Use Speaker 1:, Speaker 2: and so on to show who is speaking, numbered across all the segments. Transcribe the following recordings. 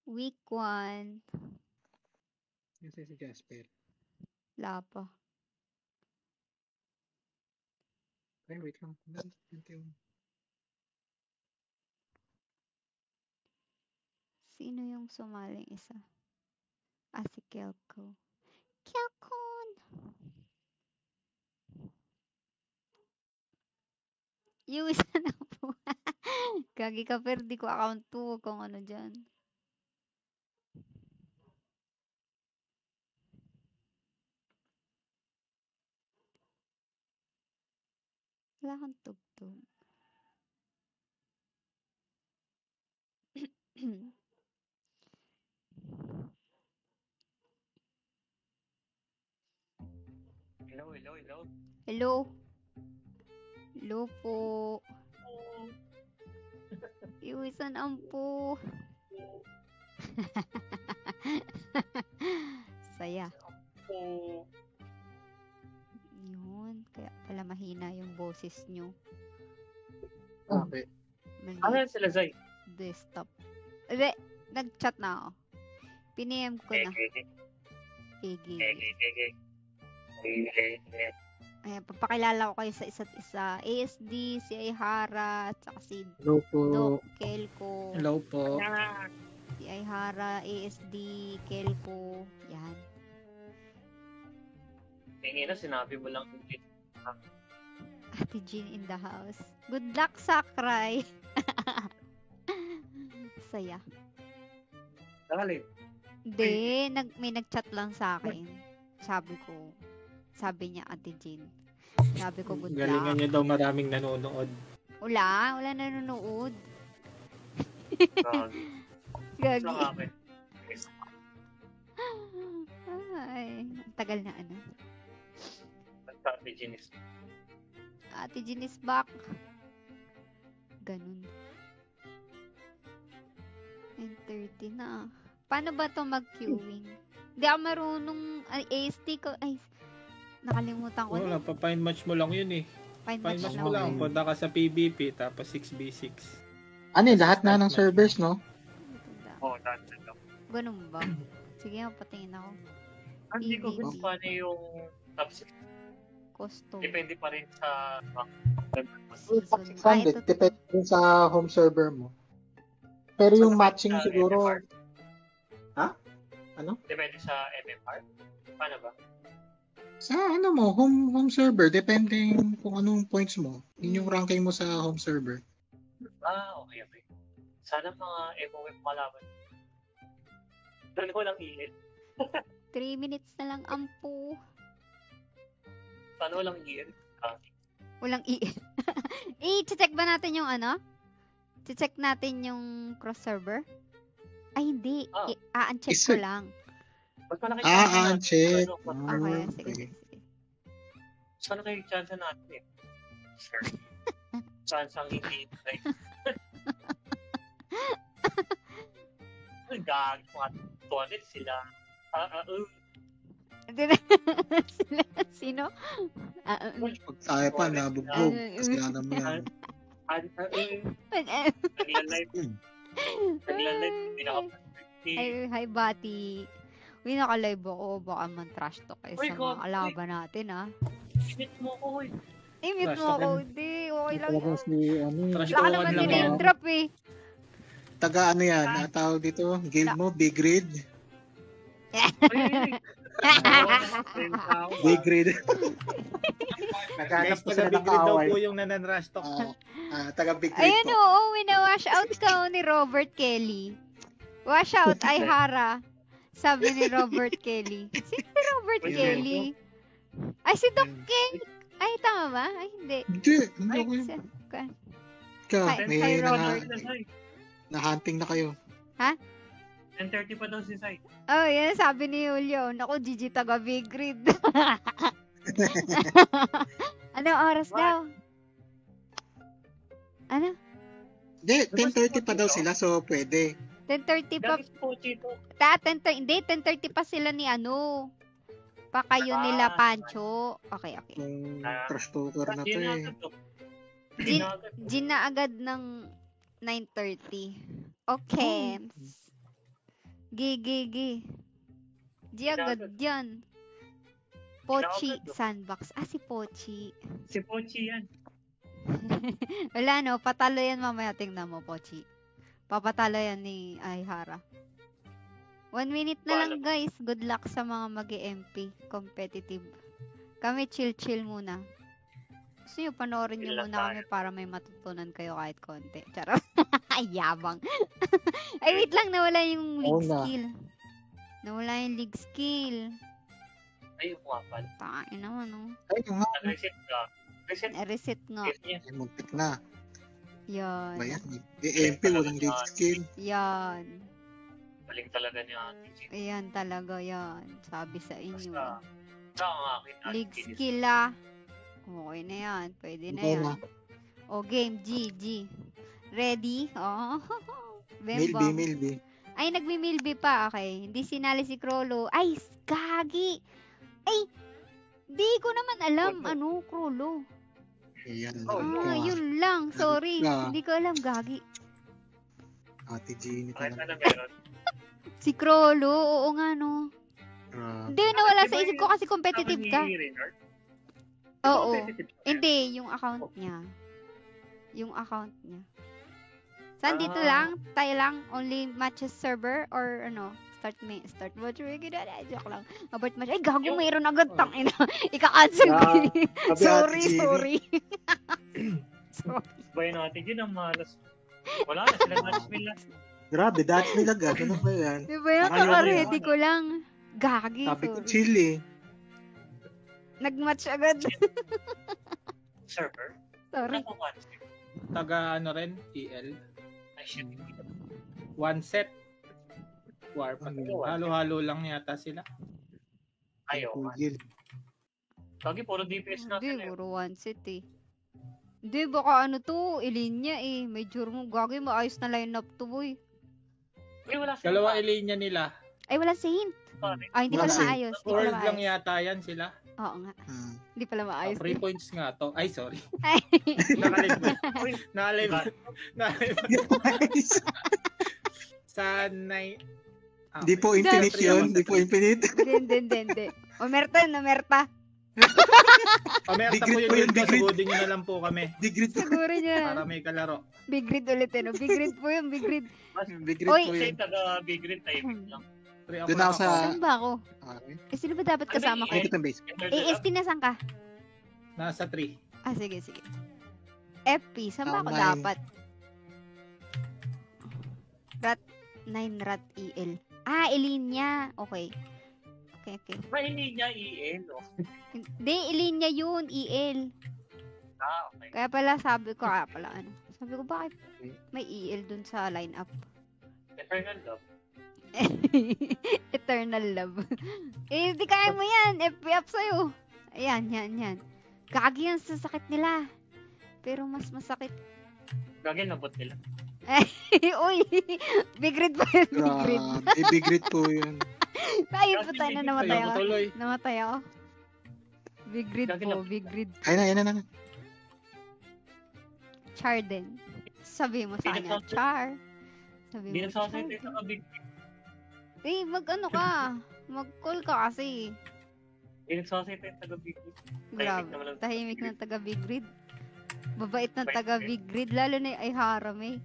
Speaker 1: Week 1.
Speaker 2: Kasi si Jasper.
Speaker 1: Wala pa.
Speaker 2: Ay, wait lang.
Speaker 1: Sino yung sumaling isa? Si Kelko. Kelkon! Yung isa na po. Gagi ka, pero di ko account 2 kung ano dyan. Wala kang tugtog.
Speaker 3: Hello.
Speaker 1: Hello? Hello po. Iwisan ang po. Saya. Yun. Kaya pala mahina yung boses nyo.
Speaker 2: Okay.
Speaker 3: Ano yan sila, Zay?
Speaker 1: Desktop. Hindi. Nag-chat na ako. Piniem ko na. Ege. Ayan, papakilala ko kayo sa isa't isa. ASD, si Aihara, at saka si
Speaker 2: Hello po.
Speaker 1: Doc Kelko.
Speaker 2: Hello po.
Speaker 1: Si Aihara, ASD, Kelko. Yan.
Speaker 3: Tingin na, sinabi mo lang ulit.
Speaker 1: Ate Jean in the house. Good luck, Sakray. Saya.
Speaker 3: Nakalip.
Speaker 1: Hindi, may nag-chat lang sa akin. Sabi niya, Ate Jean. Sabi ko, good luck.
Speaker 2: Galingan niyo daw maraming nanonood.
Speaker 1: Wala nanonood. Gagi.
Speaker 3: Sa akin.
Speaker 1: Ay, ang tagal na ano.
Speaker 3: Ate Jean is
Speaker 1: Ate Jean is back. Ganun. 9:30 na. Paano ba to mag-queuing? Hindi ako marunong. AST ko. Ay, nakalimutan ko
Speaker 2: Wala,
Speaker 1: na.
Speaker 2: pa-find match mo lang yun eh.
Speaker 1: Find
Speaker 2: Find
Speaker 1: match
Speaker 2: match mo lang.
Speaker 1: lang.
Speaker 2: Punta ka sa PvP, tapos 6v6.
Speaker 4: Ano yun, lahat na ng servers, no?
Speaker 3: lahat na lang.
Speaker 1: Ganun ba? Sige, patingin ako.
Speaker 3: Hindi ko kung paano yung top 6.
Speaker 1: Custom.
Speaker 3: Depende pa rin sa
Speaker 1: Season.
Speaker 4: 600, depende rin sa home server mo. Pero yung matching siguro...
Speaker 3: MMR?
Speaker 4: Ha? Ano?
Speaker 3: Depende sa MMR? Paano ba?
Speaker 4: Sa ano mo, home server, depende kung anong points mo. Yun yung ranking mo sa home server.
Speaker 3: Okay. Sana mga MOF malaman. Doon ko lang iit.
Speaker 1: 3 minutes na lang, ampo.
Speaker 3: Sana walang iit.
Speaker 1: Walang i-check ba natin yung ano? I-check natin yung cross server? Ay, hindi. I-uncheck ko lang.
Speaker 4: Uncheck.
Speaker 1: Okay, sige.
Speaker 3: Sana kayo chance natin eh. Sir. Chance ang hindi. Gag, mga toilet sila.
Speaker 1: Sino?
Speaker 4: Tayo pa, nabugbog. Kasalanan mo yan.
Speaker 3: Nagla-live.
Speaker 1: Hi, Bati. Uy, naka-live ako. Baka man trash talk kayo sa mga kalaban natin, ha?
Speaker 3: I-mute mo ko, eh.
Speaker 1: I-mute mo ako. Hindi, okay lang yun.
Speaker 2: Trash
Speaker 1: Wala ka naman din drop, eh.
Speaker 4: Taga ano yan, tawag dito, guild mo, big read. Big read.
Speaker 2: Guys, taga big read daw po yung nananrash talk.
Speaker 4: Taga big read
Speaker 1: Ayun,
Speaker 4: po.
Speaker 1: oo, wina-wash out ka ni Robert Kelly. Wash out, Aihara. Sabi ni Robert Kelly. Sino si Robert Kelly? Ay, si Doc King. Ay, tama ba? Ay, hindi.
Speaker 4: Hindi ko yun. May na-hunting na kayo.
Speaker 1: Ha?
Speaker 3: 10:30 pa daw si Sai.
Speaker 1: Oh, yan sabi ni Julio. Naku, Gigi taga big read. Anong oras daw? Ano?
Speaker 4: Hindi, 10:30 pa daw sila, so pwede.
Speaker 1: 10:30 pa. 10:30, hindi, 10:30 pa sila ni ano. Pa kayo nila Pancho. Okay.
Speaker 4: Trash talker na to eh.
Speaker 1: Gin na agad ng 9:30. Okay. Gi. Di agad yan. Pochi
Speaker 3: Agad, oh.
Speaker 1: Sandbox. Ah, si Pochi.
Speaker 3: Si Pochi yan.
Speaker 1: Wala no, patalo yan mamaya. Tingnan mo, Pochi. Papatalo yan ni Aihara. 1 minute na lang, guys. Good luck sa mga mag-MP. Competitive. Kami chill muna. Gusto nyo, panoorin nyo
Speaker 3: Chill lang
Speaker 1: muna kami
Speaker 3: tayo.
Speaker 1: para may matutunan kayo kahit konti. Charot. Ay, yabang. Ay, wait lang. Nawala yung league
Speaker 4: Oo na.
Speaker 1: skill. Nawala yung league skill.
Speaker 3: Ay, umapal.
Speaker 1: Tain naman, no?
Speaker 4: Ay, nga.
Speaker 3: Nag-reset ka. Reset.
Speaker 1: Reset nga.
Speaker 3: Yes.
Speaker 4: Ay, muntik na.
Speaker 1: Yan.
Speaker 4: Ba yan? MP, walang lead skill.
Speaker 1: Yan.
Speaker 3: Galing talaga ni Ate Jean.
Speaker 1: Ayan talaga yan. Sabi sa inyo.
Speaker 3: Basta, sa ang akin, Ate
Speaker 1: League
Speaker 3: Jean is-
Speaker 1: skill ah. Okay na yan. Pwede na
Speaker 4: Okay
Speaker 1: yan.
Speaker 4: na.
Speaker 1: O game, G. Ready? Oh.
Speaker 4: Milby, Milby.
Speaker 1: Ay, nagmi-milby pa. Okay. Hindi sinali si Krolo. Ay, gagi. Ay, di ko naman alam. Ano, Krolo?
Speaker 4: Ayan.
Speaker 3: Oh,
Speaker 1: Ah, yun lang. Sorry.
Speaker 4: Ah.
Speaker 1: Hindi ko alam, gagi.
Speaker 4: Ate Jeannie
Speaker 3: Kahit
Speaker 4: talaga.
Speaker 3: ano meron.
Speaker 1: Si Krolo, oo nga, no. Hindi, nawala sa
Speaker 3: Diba
Speaker 1: isip ko kasi competitive ka.
Speaker 3: Sabi ni Renard,
Speaker 1: Oo.
Speaker 3: competitive ka.
Speaker 1: Hindi, yung account niya. Yung account niya. Saan dito
Speaker 3: Ah.
Speaker 1: lang? Tayo lang? Only matches server? Or ano? Start match. Joke lang. Abort match. Ay, gago,
Speaker 3: Yung-
Speaker 1: mayroon agad. Tangina. Ika-cancel ko.
Speaker 4: Ah, sabi
Speaker 1: Sorry,
Speaker 4: Ate Jeannie.
Speaker 1: sorry. Sorry.
Speaker 3: Bayan natin yun ang malas. Wala na sila match nila.
Speaker 4: Grabe, dati nila agad. Ano ba yan?
Speaker 1: Di ba yan?
Speaker 4: Parang
Speaker 1: Kaka-ready
Speaker 3: yun.
Speaker 1: ko lang. Gagi,
Speaker 4: Sabi ko,
Speaker 1: sorry.
Speaker 4: chill eh.
Speaker 1: Nag-match agad.
Speaker 3: Server?
Speaker 1: Sorry.
Speaker 3: Ano match?
Speaker 2: Taga ano rin, EL.
Speaker 3: Ay, shit.
Speaker 2: One set. War pa.
Speaker 3: Ano?
Speaker 2: Halo-halo lang yata sila.
Speaker 3: Ayaw.
Speaker 4: Pugil.
Speaker 3: Lagi puro DPS na
Speaker 1: Hindi,
Speaker 3: sila. eh.
Speaker 1: puro one set eh. Hindi, baka ano to, ilinya eh. Medyo mo, gagi, maayos na lineup to, boy.
Speaker 3: Uy, wala sila.
Speaker 2: Dalawa ilinya nila.
Speaker 1: Ay, wala saint.
Speaker 3: Pare.
Speaker 1: Ay, hindi
Speaker 4: Wala
Speaker 1: pala
Speaker 4: saint.
Speaker 1: maayos. Hindi pala
Speaker 2: World lang
Speaker 1: maayos.
Speaker 2: yata yan sila.
Speaker 1: Oo nga.
Speaker 4: Hmm.
Speaker 1: Hindi pala maayos.
Speaker 2: 3 points nga to. Ay, sorry.
Speaker 1: Ay.
Speaker 2: Nakalive.
Speaker 3: Uy,
Speaker 2: Nakalive.
Speaker 3: diba?
Speaker 2: Nakalive. Sa nine.
Speaker 4: Di po infinite
Speaker 2: Sorry.
Speaker 4: yun. Di po infinite.
Speaker 1: Hindi. Omerta.
Speaker 2: Pamerta
Speaker 4: Big
Speaker 2: po
Speaker 4: grid
Speaker 2: yun.
Speaker 4: po yun,
Speaker 2: Yun,
Speaker 4: big grid.
Speaker 2: Sagodin nyo na lang po kami.
Speaker 4: Big grid po.
Speaker 1: Siguro
Speaker 2: Para
Speaker 1: niya.
Speaker 2: may kalaro.
Speaker 1: Big grid ulit eh, no? Big grid po yun, big grid.
Speaker 4: Big grid
Speaker 1: Oy,
Speaker 4: po
Speaker 3: Kasi
Speaker 4: yun.
Speaker 3: taga big grid timing lang.
Speaker 4: Doon ako sa...
Speaker 1: Saan ba ako?
Speaker 4: Okay.
Speaker 1: Eh, sino ba dapat kasama ko?
Speaker 3: Ano
Speaker 4: Ikot ang base.
Speaker 1: Eh, ST na saan ka?
Speaker 2: Nasa 3.
Speaker 1: Ah, sige. FP, saan ba ako
Speaker 4: Nine.
Speaker 1: dapat? Rat 9 Rat EL. Ah, Ilinya. Okay.
Speaker 3: Ba hindi niya EL, oh.
Speaker 1: Hindi, Ilinya yun, EL.
Speaker 3: Ah, okay.
Speaker 1: Kaya pala sabi ko, ano. Sabi ko, bakit may EL dun sa lineup?
Speaker 3: Eternal Love.
Speaker 1: Eternal love. Eh, di kaya mo yan. FP up sa'yo. Ayan. Gagi yan sa sakit nila. Pero mas masakit.
Speaker 3: Gagawin nabot nila.
Speaker 1: Uy, big red pa yun. Big red.
Speaker 4: Grabe, big grid po yun.
Speaker 1: Ay, puta na namatay
Speaker 2: Ayaw ko
Speaker 1: ako.
Speaker 2: tuloy.
Speaker 1: Namatay ako. Big red
Speaker 3: Gagi
Speaker 1: po,
Speaker 3: na-
Speaker 1: big red.
Speaker 4: Ayun na.
Speaker 1: Charden. Sabi mo sa
Speaker 3: Hindi
Speaker 1: kanya,
Speaker 3: nagsasay-
Speaker 1: Char. Sabi
Speaker 3: Hindi
Speaker 1: mo,
Speaker 3: nagsasay tayo
Speaker 1: Char.
Speaker 3: sa big grid.
Speaker 1: Eh, mag-ano ka. Mag-call ka kasi.
Speaker 3: Hindi nagsasay tayo sa big grid.
Speaker 1: Grabe.
Speaker 3: naman ang-
Speaker 1: Tahimik ng taga Big Grid. Babait ng
Speaker 3: Bait
Speaker 1: taga
Speaker 3: eh.
Speaker 1: Big Grid. Lalo na yung ay haram eh.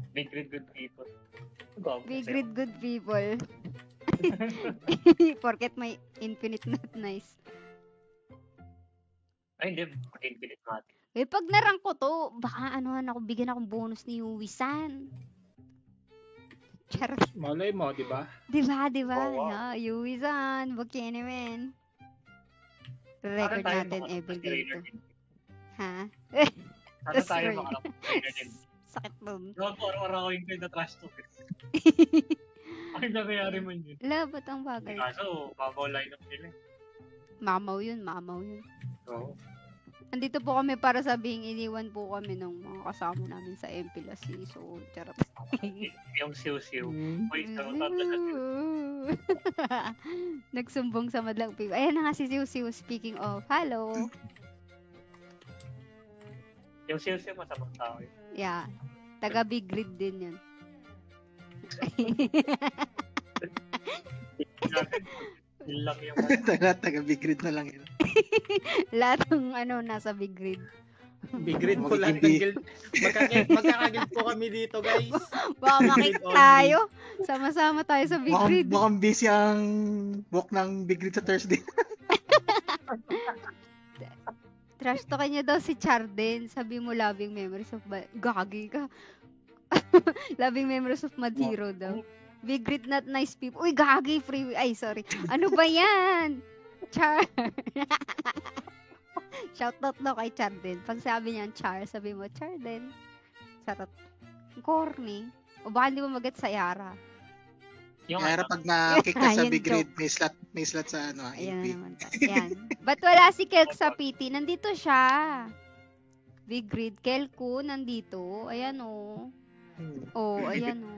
Speaker 3: Big grid good people. Gago
Speaker 1: Big
Speaker 3: kasi.
Speaker 1: Grid good people. Porket may infinite not nice.
Speaker 3: Ay, hindi. Mag-infinite natin.
Speaker 1: Eh, pag narang ko to, baka anuhan ako, bigyan akong bonus ni Yuwi-san. Charot.
Speaker 2: Malay mo, di ba?
Speaker 1: Diba?
Speaker 3: Oh, wow.
Speaker 1: Yeah, Yuwi-san. Bukini men. Record
Speaker 3: Sana tayo
Speaker 1: natin
Speaker 3: makarap
Speaker 1: every
Speaker 3: sa
Speaker 1: day
Speaker 3: trainer
Speaker 1: to.
Speaker 3: din.
Speaker 1: Ha?
Speaker 3: Sana
Speaker 1: That's
Speaker 3: tayo
Speaker 1: right.
Speaker 3: makarap sa trainer din.
Speaker 1: Sakit nun.
Speaker 3: Gago, araw-arawin ko yung na-trash talk. Ay, nangyayari mo yun.
Speaker 1: Labot ang bagay.
Speaker 3: Kaso, babaw lineup nila.
Speaker 1: Mamaw yun.
Speaker 3: Oo.
Speaker 1: Andito po kami para sabihing iniwan po kami ng mga kasama namin sa MP Lassie. So, charot.
Speaker 3: Yung siw-siw.
Speaker 1: Mm.
Speaker 3: Uy, sarap na siw.
Speaker 1: Nagsumbong sa madlang people. Ayan na nga si Siw Siw. Speaking of, hello.
Speaker 3: Yung sales yung masamang tao yun.
Speaker 1: Yeah. Taga Big Grid din yun.
Speaker 3: Yun lang yung
Speaker 4: Taga big grid na lang yun.
Speaker 1: Lahat ng nasa Big Grid.
Speaker 2: Big Grid po lahat ng guild. Magkakaguild po kami dito, guys.
Speaker 1: Baka makik tayo. Sama-sama tayo sa Big Grid.
Speaker 4: Mukhang busy ang book ng big grid sa Thursday.
Speaker 1: Trash to kanya daw si Charden. Sabi mo, loving memories of... Gagi ka. Loving memories of Mad Hero daw. Big Grid not nice people. Uy, gagi. Free... Ay, sorry. Ano ba yan? Char. Shoutout daw kay Charden. Pag sabi niyan, Char, sabi mo, Charden. Sarap. Corny. O baka hindi mo magat sa Yara.
Speaker 3: yung
Speaker 4: Kaya pag na-kick ka sa big grid, may slot sa
Speaker 1: Ayan
Speaker 4: AP.
Speaker 1: naman. Yan. Ba't wala si Kelk sa PT? Nandito siya. Big Grid. Kelko, nandito. Ayan o. Ayan o.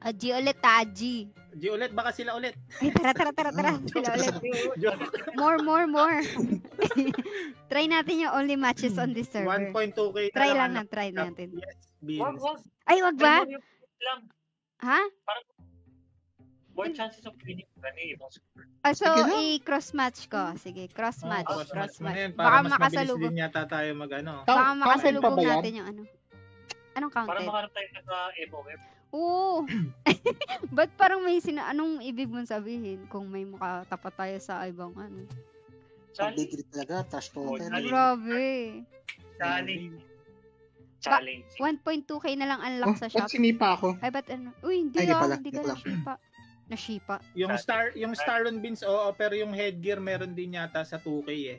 Speaker 1: Aji ulit, Aji.
Speaker 2: Di ulit, baka sila ulit.
Speaker 1: Ay, tara. Sila ulit. More. Try natin yung only matches on this server.
Speaker 2: 1.2k
Speaker 1: Try lang natin.
Speaker 2: Yes, Beans.
Speaker 3: Wag.
Speaker 1: Ay, wag ba?
Speaker 3: Lang.
Speaker 1: Ha?
Speaker 3: More chances of winning kami ibang super.
Speaker 1: So,
Speaker 4: Sige na.
Speaker 1: i-cross-match ko. Sige, cross-match.
Speaker 2: Cross-match mo na yan,
Speaker 1: Baka
Speaker 2: para mas mabilis
Speaker 1: makasalubong.
Speaker 2: din yata tayo mag-ano.
Speaker 1: Baka
Speaker 4: Count
Speaker 1: makasalubong
Speaker 4: pa ba yan?
Speaker 1: natin yung Anong
Speaker 3: Para
Speaker 1: counted?
Speaker 3: makaroon tayo sa Evo Web.
Speaker 1: Oo. Ba't parang may anong ibig mong sabihin kung may makatapat tayo sa ibang
Speaker 4: Pag big grid talaga, trash talker.
Speaker 3: Challenge.
Speaker 1: Grabe.
Speaker 3: Challenge.
Speaker 1: 1.2k na lang unlock sa shop.
Speaker 4: Ba't sinipa ako?
Speaker 1: Ay, ba't Uy, hindi
Speaker 4: Ay, di
Speaker 1: ah.
Speaker 4: pala,
Speaker 1: Hindi
Speaker 4: di
Speaker 1: ka
Speaker 4: pala.
Speaker 1: nashipa.
Speaker 2: Yung Star on Beans, oo, pero yung headgear meron din yata sa 2k eh.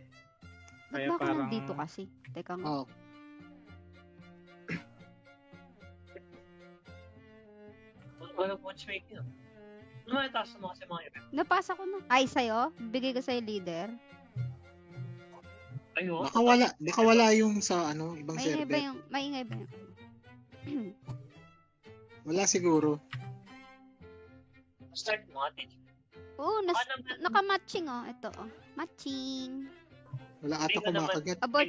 Speaker 1: Ba't
Speaker 2: Kaya
Speaker 1: ba ako
Speaker 2: parang-
Speaker 1: nandito kasi? Teka nga.
Speaker 4: Oh,
Speaker 3: Ano matchmaking? Ano may taas mo kasi mga event?
Speaker 1: Napasa ko na. Ay, sa'yo? Bigay ko sa'yo leader.
Speaker 3: Ayun.
Speaker 4: baka wala yung sa ibang
Speaker 1: Maingay ba
Speaker 4: server.
Speaker 1: maingay ba yung?
Speaker 4: Wala siguro.
Speaker 3: Start mo atin.
Speaker 1: Oo,
Speaker 3: Ano naman?
Speaker 1: naka-matching oh. Ito oh. Matching.
Speaker 4: Wala ata
Speaker 3: Hindi ko naman
Speaker 4: kumakagat.
Speaker 1: Abort.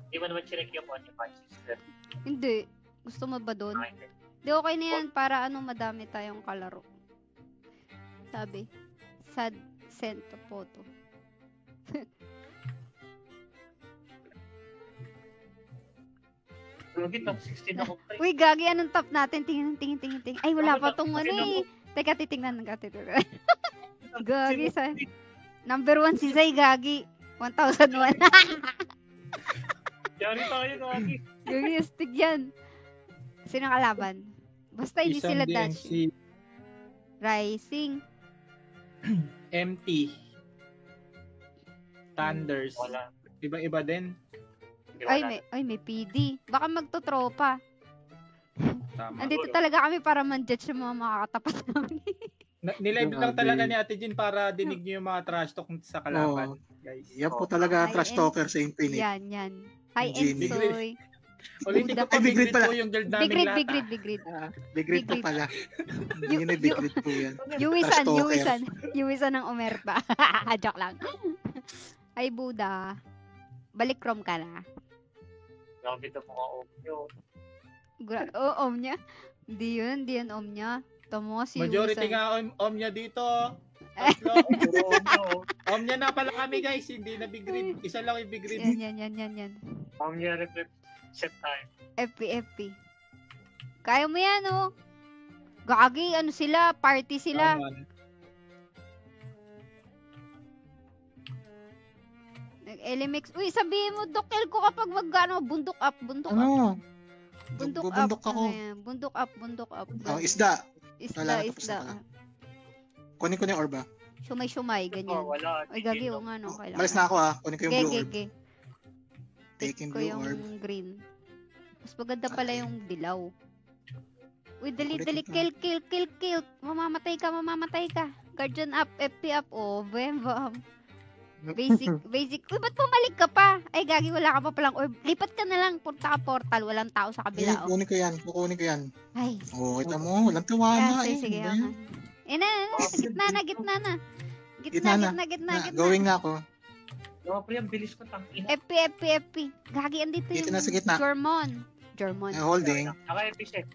Speaker 3: Di ba naman chinek yung one patches?
Speaker 1: Hindi. Gusto mo ba doon? Di okay na yan para madami tayong kalaro. Sabi. Sad sent to photo.
Speaker 3: Lugit ng 16 ako.
Speaker 1: Uy, gagi, anong top natin? Tingin. Ay, wala pa tong Teka, titingnan. Gagi, sa... Number 1 si Zay, gagi. 1,001.
Speaker 3: Yari tayo, Gagi.
Speaker 1: Gagi, astig yan. Sino kalaban? Basta hindi
Speaker 2: Isang
Speaker 1: sila
Speaker 2: DMC,
Speaker 1: Dutch. Rising.
Speaker 2: MT, Thunders.
Speaker 3: Wala.
Speaker 2: Iba-iba din.
Speaker 3: Hindi wala.
Speaker 1: Ay, may PD. Baka magtotropa.
Speaker 2: Tama.
Speaker 1: Andito talaga kami para man-judge yung mga makakatapat namin.
Speaker 2: Nilive lang
Speaker 4: Grabe.
Speaker 2: talaga ni Ate Jean para dinig niyo yung mga trash talk sa kalaban, guys.
Speaker 4: Yan po talaga
Speaker 1: Ay,
Speaker 4: trash talker sa Infinite.
Speaker 1: Yan. Hi,
Speaker 4: Jimmy.
Speaker 1: Ensoy.
Speaker 2: Ulitin ko
Speaker 1: Buda.
Speaker 2: pa,
Speaker 4: Ay,
Speaker 2: big
Speaker 4: big
Speaker 2: grid
Speaker 4: pala.
Speaker 2: po yung guild
Speaker 1: Big
Speaker 2: namin
Speaker 1: Grid,
Speaker 2: lahat.
Speaker 1: Big Grid, Big Grid.
Speaker 4: Big grid pa
Speaker 1: Big
Speaker 4: pala. Yun ay big grid po yan.
Speaker 1: Yuwisan,
Speaker 4: Trash talker.
Speaker 1: Yuwisan ng Omerta. Joke lang. Ay, Buda. Balik Chrome ka na.
Speaker 3: Grabe ito mga Omnyo.
Speaker 1: Omnia? Hindi yun Omnia. Tamo, si
Speaker 2: Majority
Speaker 1: Yuwisan.
Speaker 2: nga Omnia dito. Tatlo.
Speaker 3: Puro Omnyo.
Speaker 2: Omnia na pala kami, guys. Hindi na big grid. Isa lang yung big grid.
Speaker 1: Yan.
Speaker 3: Omnyo reflect set time.
Speaker 1: FP. Kaya mo yan, oh. Gagi, sila, party sila.
Speaker 2: Aman.
Speaker 1: Elemix. Uy, sabihin mo, Dokel ko kapag bundok up. Bundok
Speaker 4: Bubundok
Speaker 1: up.
Speaker 4: ako.
Speaker 1: Bundok up.
Speaker 4: Oh, isda.
Speaker 1: Isda.
Speaker 4: Wala, tapos na pala. Kunin ko na yung orba.
Speaker 1: Shumay, ganyan.
Speaker 3: Wala.
Speaker 1: Ay, gagi, o nga, no, kailangan.
Speaker 4: Malis na ako Kunin ko yung blue orb.
Speaker 1: Ge.
Speaker 4: Taking
Speaker 1: Ko
Speaker 4: blue
Speaker 1: yung
Speaker 4: orb.
Speaker 1: green. Mas maganda pala yung dilaw. Uy, dali,
Speaker 4: Ulit
Speaker 1: kill. Mamamatay ka. Guardian up, FP up. Oh, bam. Basic. Uy, ba't pumalik ka pa? Ay, gagi, wala ka pa palang orb. Lipat ka na lang, punta ka portal. Walang tao sa kabila, oh.
Speaker 4: Kukunin ko yan.
Speaker 1: Ay,
Speaker 4: Oh, kita mo. Walang tiwala eh.
Speaker 1: sige,
Speaker 4: Ano ba yan?
Speaker 1: gitna na.
Speaker 4: Gitna na. Going na ako.
Speaker 3: Mga pre, ang bilis ko tangina.
Speaker 1: FP. Gagi, andito
Speaker 4: Dito
Speaker 1: yung
Speaker 4: na sa gitna.
Speaker 1: German.
Speaker 4: Holding.
Speaker 3: Naka-episode.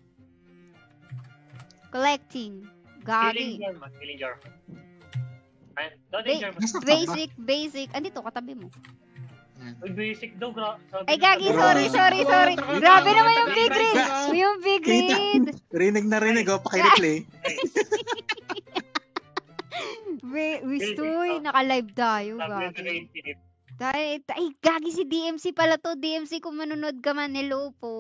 Speaker 1: Collecting.
Speaker 3: Feeling
Speaker 1: Gagi.
Speaker 3: German. Ayun. Doon
Speaker 1: Ba-
Speaker 3: yung German.
Speaker 4: Nasa ka ba?
Speaker 1: Basic. Andito, katabi mo.
Speaker 4: Yan.
Speaker 3: Uy, basic daw.
Speaker 1: Ay, Gagi,
Speaker 4: Bro.
Speaker 1: sorry.
Speaker 2: Bro,
Speaker 1: Grabe
Speaker 2: bro,
Speaker 1: naman yung
Speaker 2: bro,
Speaker 1: big
Speaker 2: bro,
Speaker 1: grade.
Speaker 2: bro.
Speaker 1: Yung big grade.
Speaker 4: Rinig na rinig, oh. Pakireplay.
Speaker 1: Wistoy, naka-live tayo,
Speaker 3: Sabi
Speaker 1: Gagi.
Speaker 3: na infinite.
Speaker 1: Dahil, ay, Gagi si DMC pala to. DMC kung manonood ka man, hello po.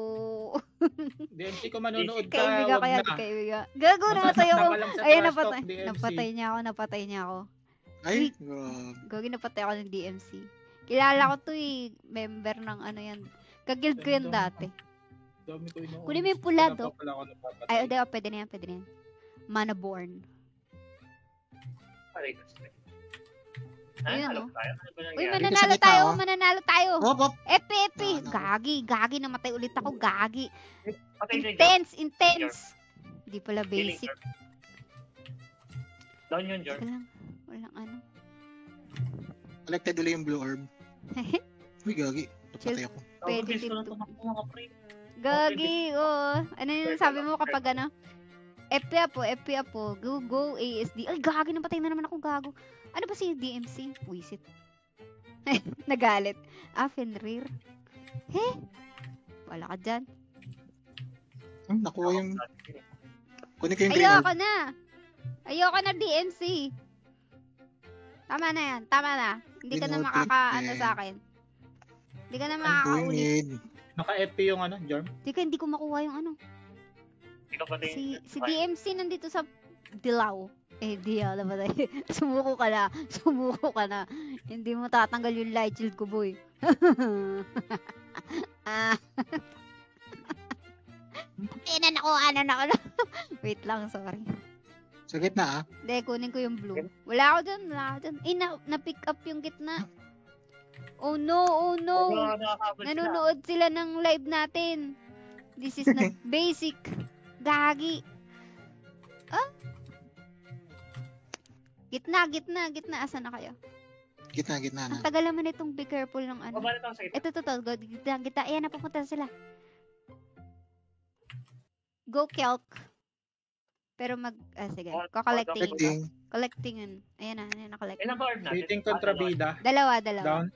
Speaker 2: DMC ko manonood ka,
Speaker 1: Kaibigan
Speaker 2: wag
Speaker 1: kaya,
Speaker 2: na.
Speaker 1: kaibigan. Gago, namatay
Speaker 2: Masasaktan
Speaker 1: ako.
Speaker 2: ka lang sa
Speaker 1: Ayun,
Speaker 2: trash talk, DMC.
Speaker 1: napatay niya ako.
Speaker 4: Ay, grabe.
Speaker 1: Gagi, napatay ako ng DMC. Kilala ko to eh. Member ng ano yan. Kagild ko yan dati.
Speaker 2: Dami ko inoon.
Speaker 1: Kunin mo yung pula,
Speaker 2: Wala
Speaker 1: Dok.
Speaker 2: pa pala ako napapatay.
Speaker 1: Ay, pwede na yan. Manaborn.
Speaker 3: Aray, gusto.
Speaker 1: Ayun,
Speaker 3: Ano
Speaker 1: oh.
Speaker 3: tayo? Ano ba
Speaker 1: Uy,
Speaker 3: nangyari?
Speaker 4: sa gitna, oh.
Speaker 1: mananalo tayo.
Speaker 4: Hop.
Speaker 1: FP.
Speaker 4: Ah,
Speaker 1: Gagi, namatay ulit ako. Gagi.
Speaker 3: Patay siya dyan.
Speaker 1: Intense. Hindi pala
Speaker 3: Feeling
Speaker 1: basic.
Speaker 3: German. Down yun, Jor.
Speaker 1: Teka lang. Walang ano.
Speaker 4: Collected ulit yung blue orb. Uy, gagi. Napatay ako.
Speaker 1: Pwede
Speaker 3: Pwede
Speaker 1: dito.
Speaker 3: ko lang tumakbo mga pre.
Speaker 1: Gagi, Ano yung sabi mo kapag ano? FP apo. Go, ASD. Ay, gagi, napatay na naman ako, gago. Ano ba si DMC? Wisit. Nagalit. Fenrir. Wala ka dyan.
Speaker 4: Nakuha yung... Kunin ko yung green orb.
Speaker 1: Ayoko na DMC. Tama na yan. Hindi ka na
Speaker 4: Dinote
Speaker 1: makakaano
Speaker 4: eh.
Speaker 1: sa akin. Hindi ka na
Speaker 4: I'm
Speaker 1: makakaulit.
Speaker 4: doing it.
Speaker 2: Naka-FP yung ano, Jorm?
Speaker 1: Hindi ko makuha yung ano.
Speaker 3: Ikaw pa din.
Speaker 1: Si DMC nandito sa Dilaw. Dilaw ba tayo? Sumuko ka na. Hindi mo tatanggal yung light shield ko, boy. nakuha na ako. Wait lang, sorry.
Speaker 4: Sa gitna, ah.
Speaker 1: Hindi, kunin ko yung blue. Wala ako dyan. Na-pick up yung gitna. Oh no. Nanonood sila ng live natin. This is not basic. Gagi. Gitna. Asan na kayo?
Speaker 4: Gitna
Speaker 1: Ang
Speaker 4: na.
Speaker 1: tagal naman itong be careful ng ano.
Speaker 3: Mabalit ako sa gitna.
Speaker 1: Ito. Gitna. Ayan, napupunta sila. Go, Kelk. Pero sige.
Speaker 4: Collecting.
Speaker 1: Collecting yun. Ayan na, collect.
Speaker 3: Ilan ba orb natin?
Speaker 2: Waiting kontrabida.
Speaker 1: Dalawa.
Speaker 2: Down.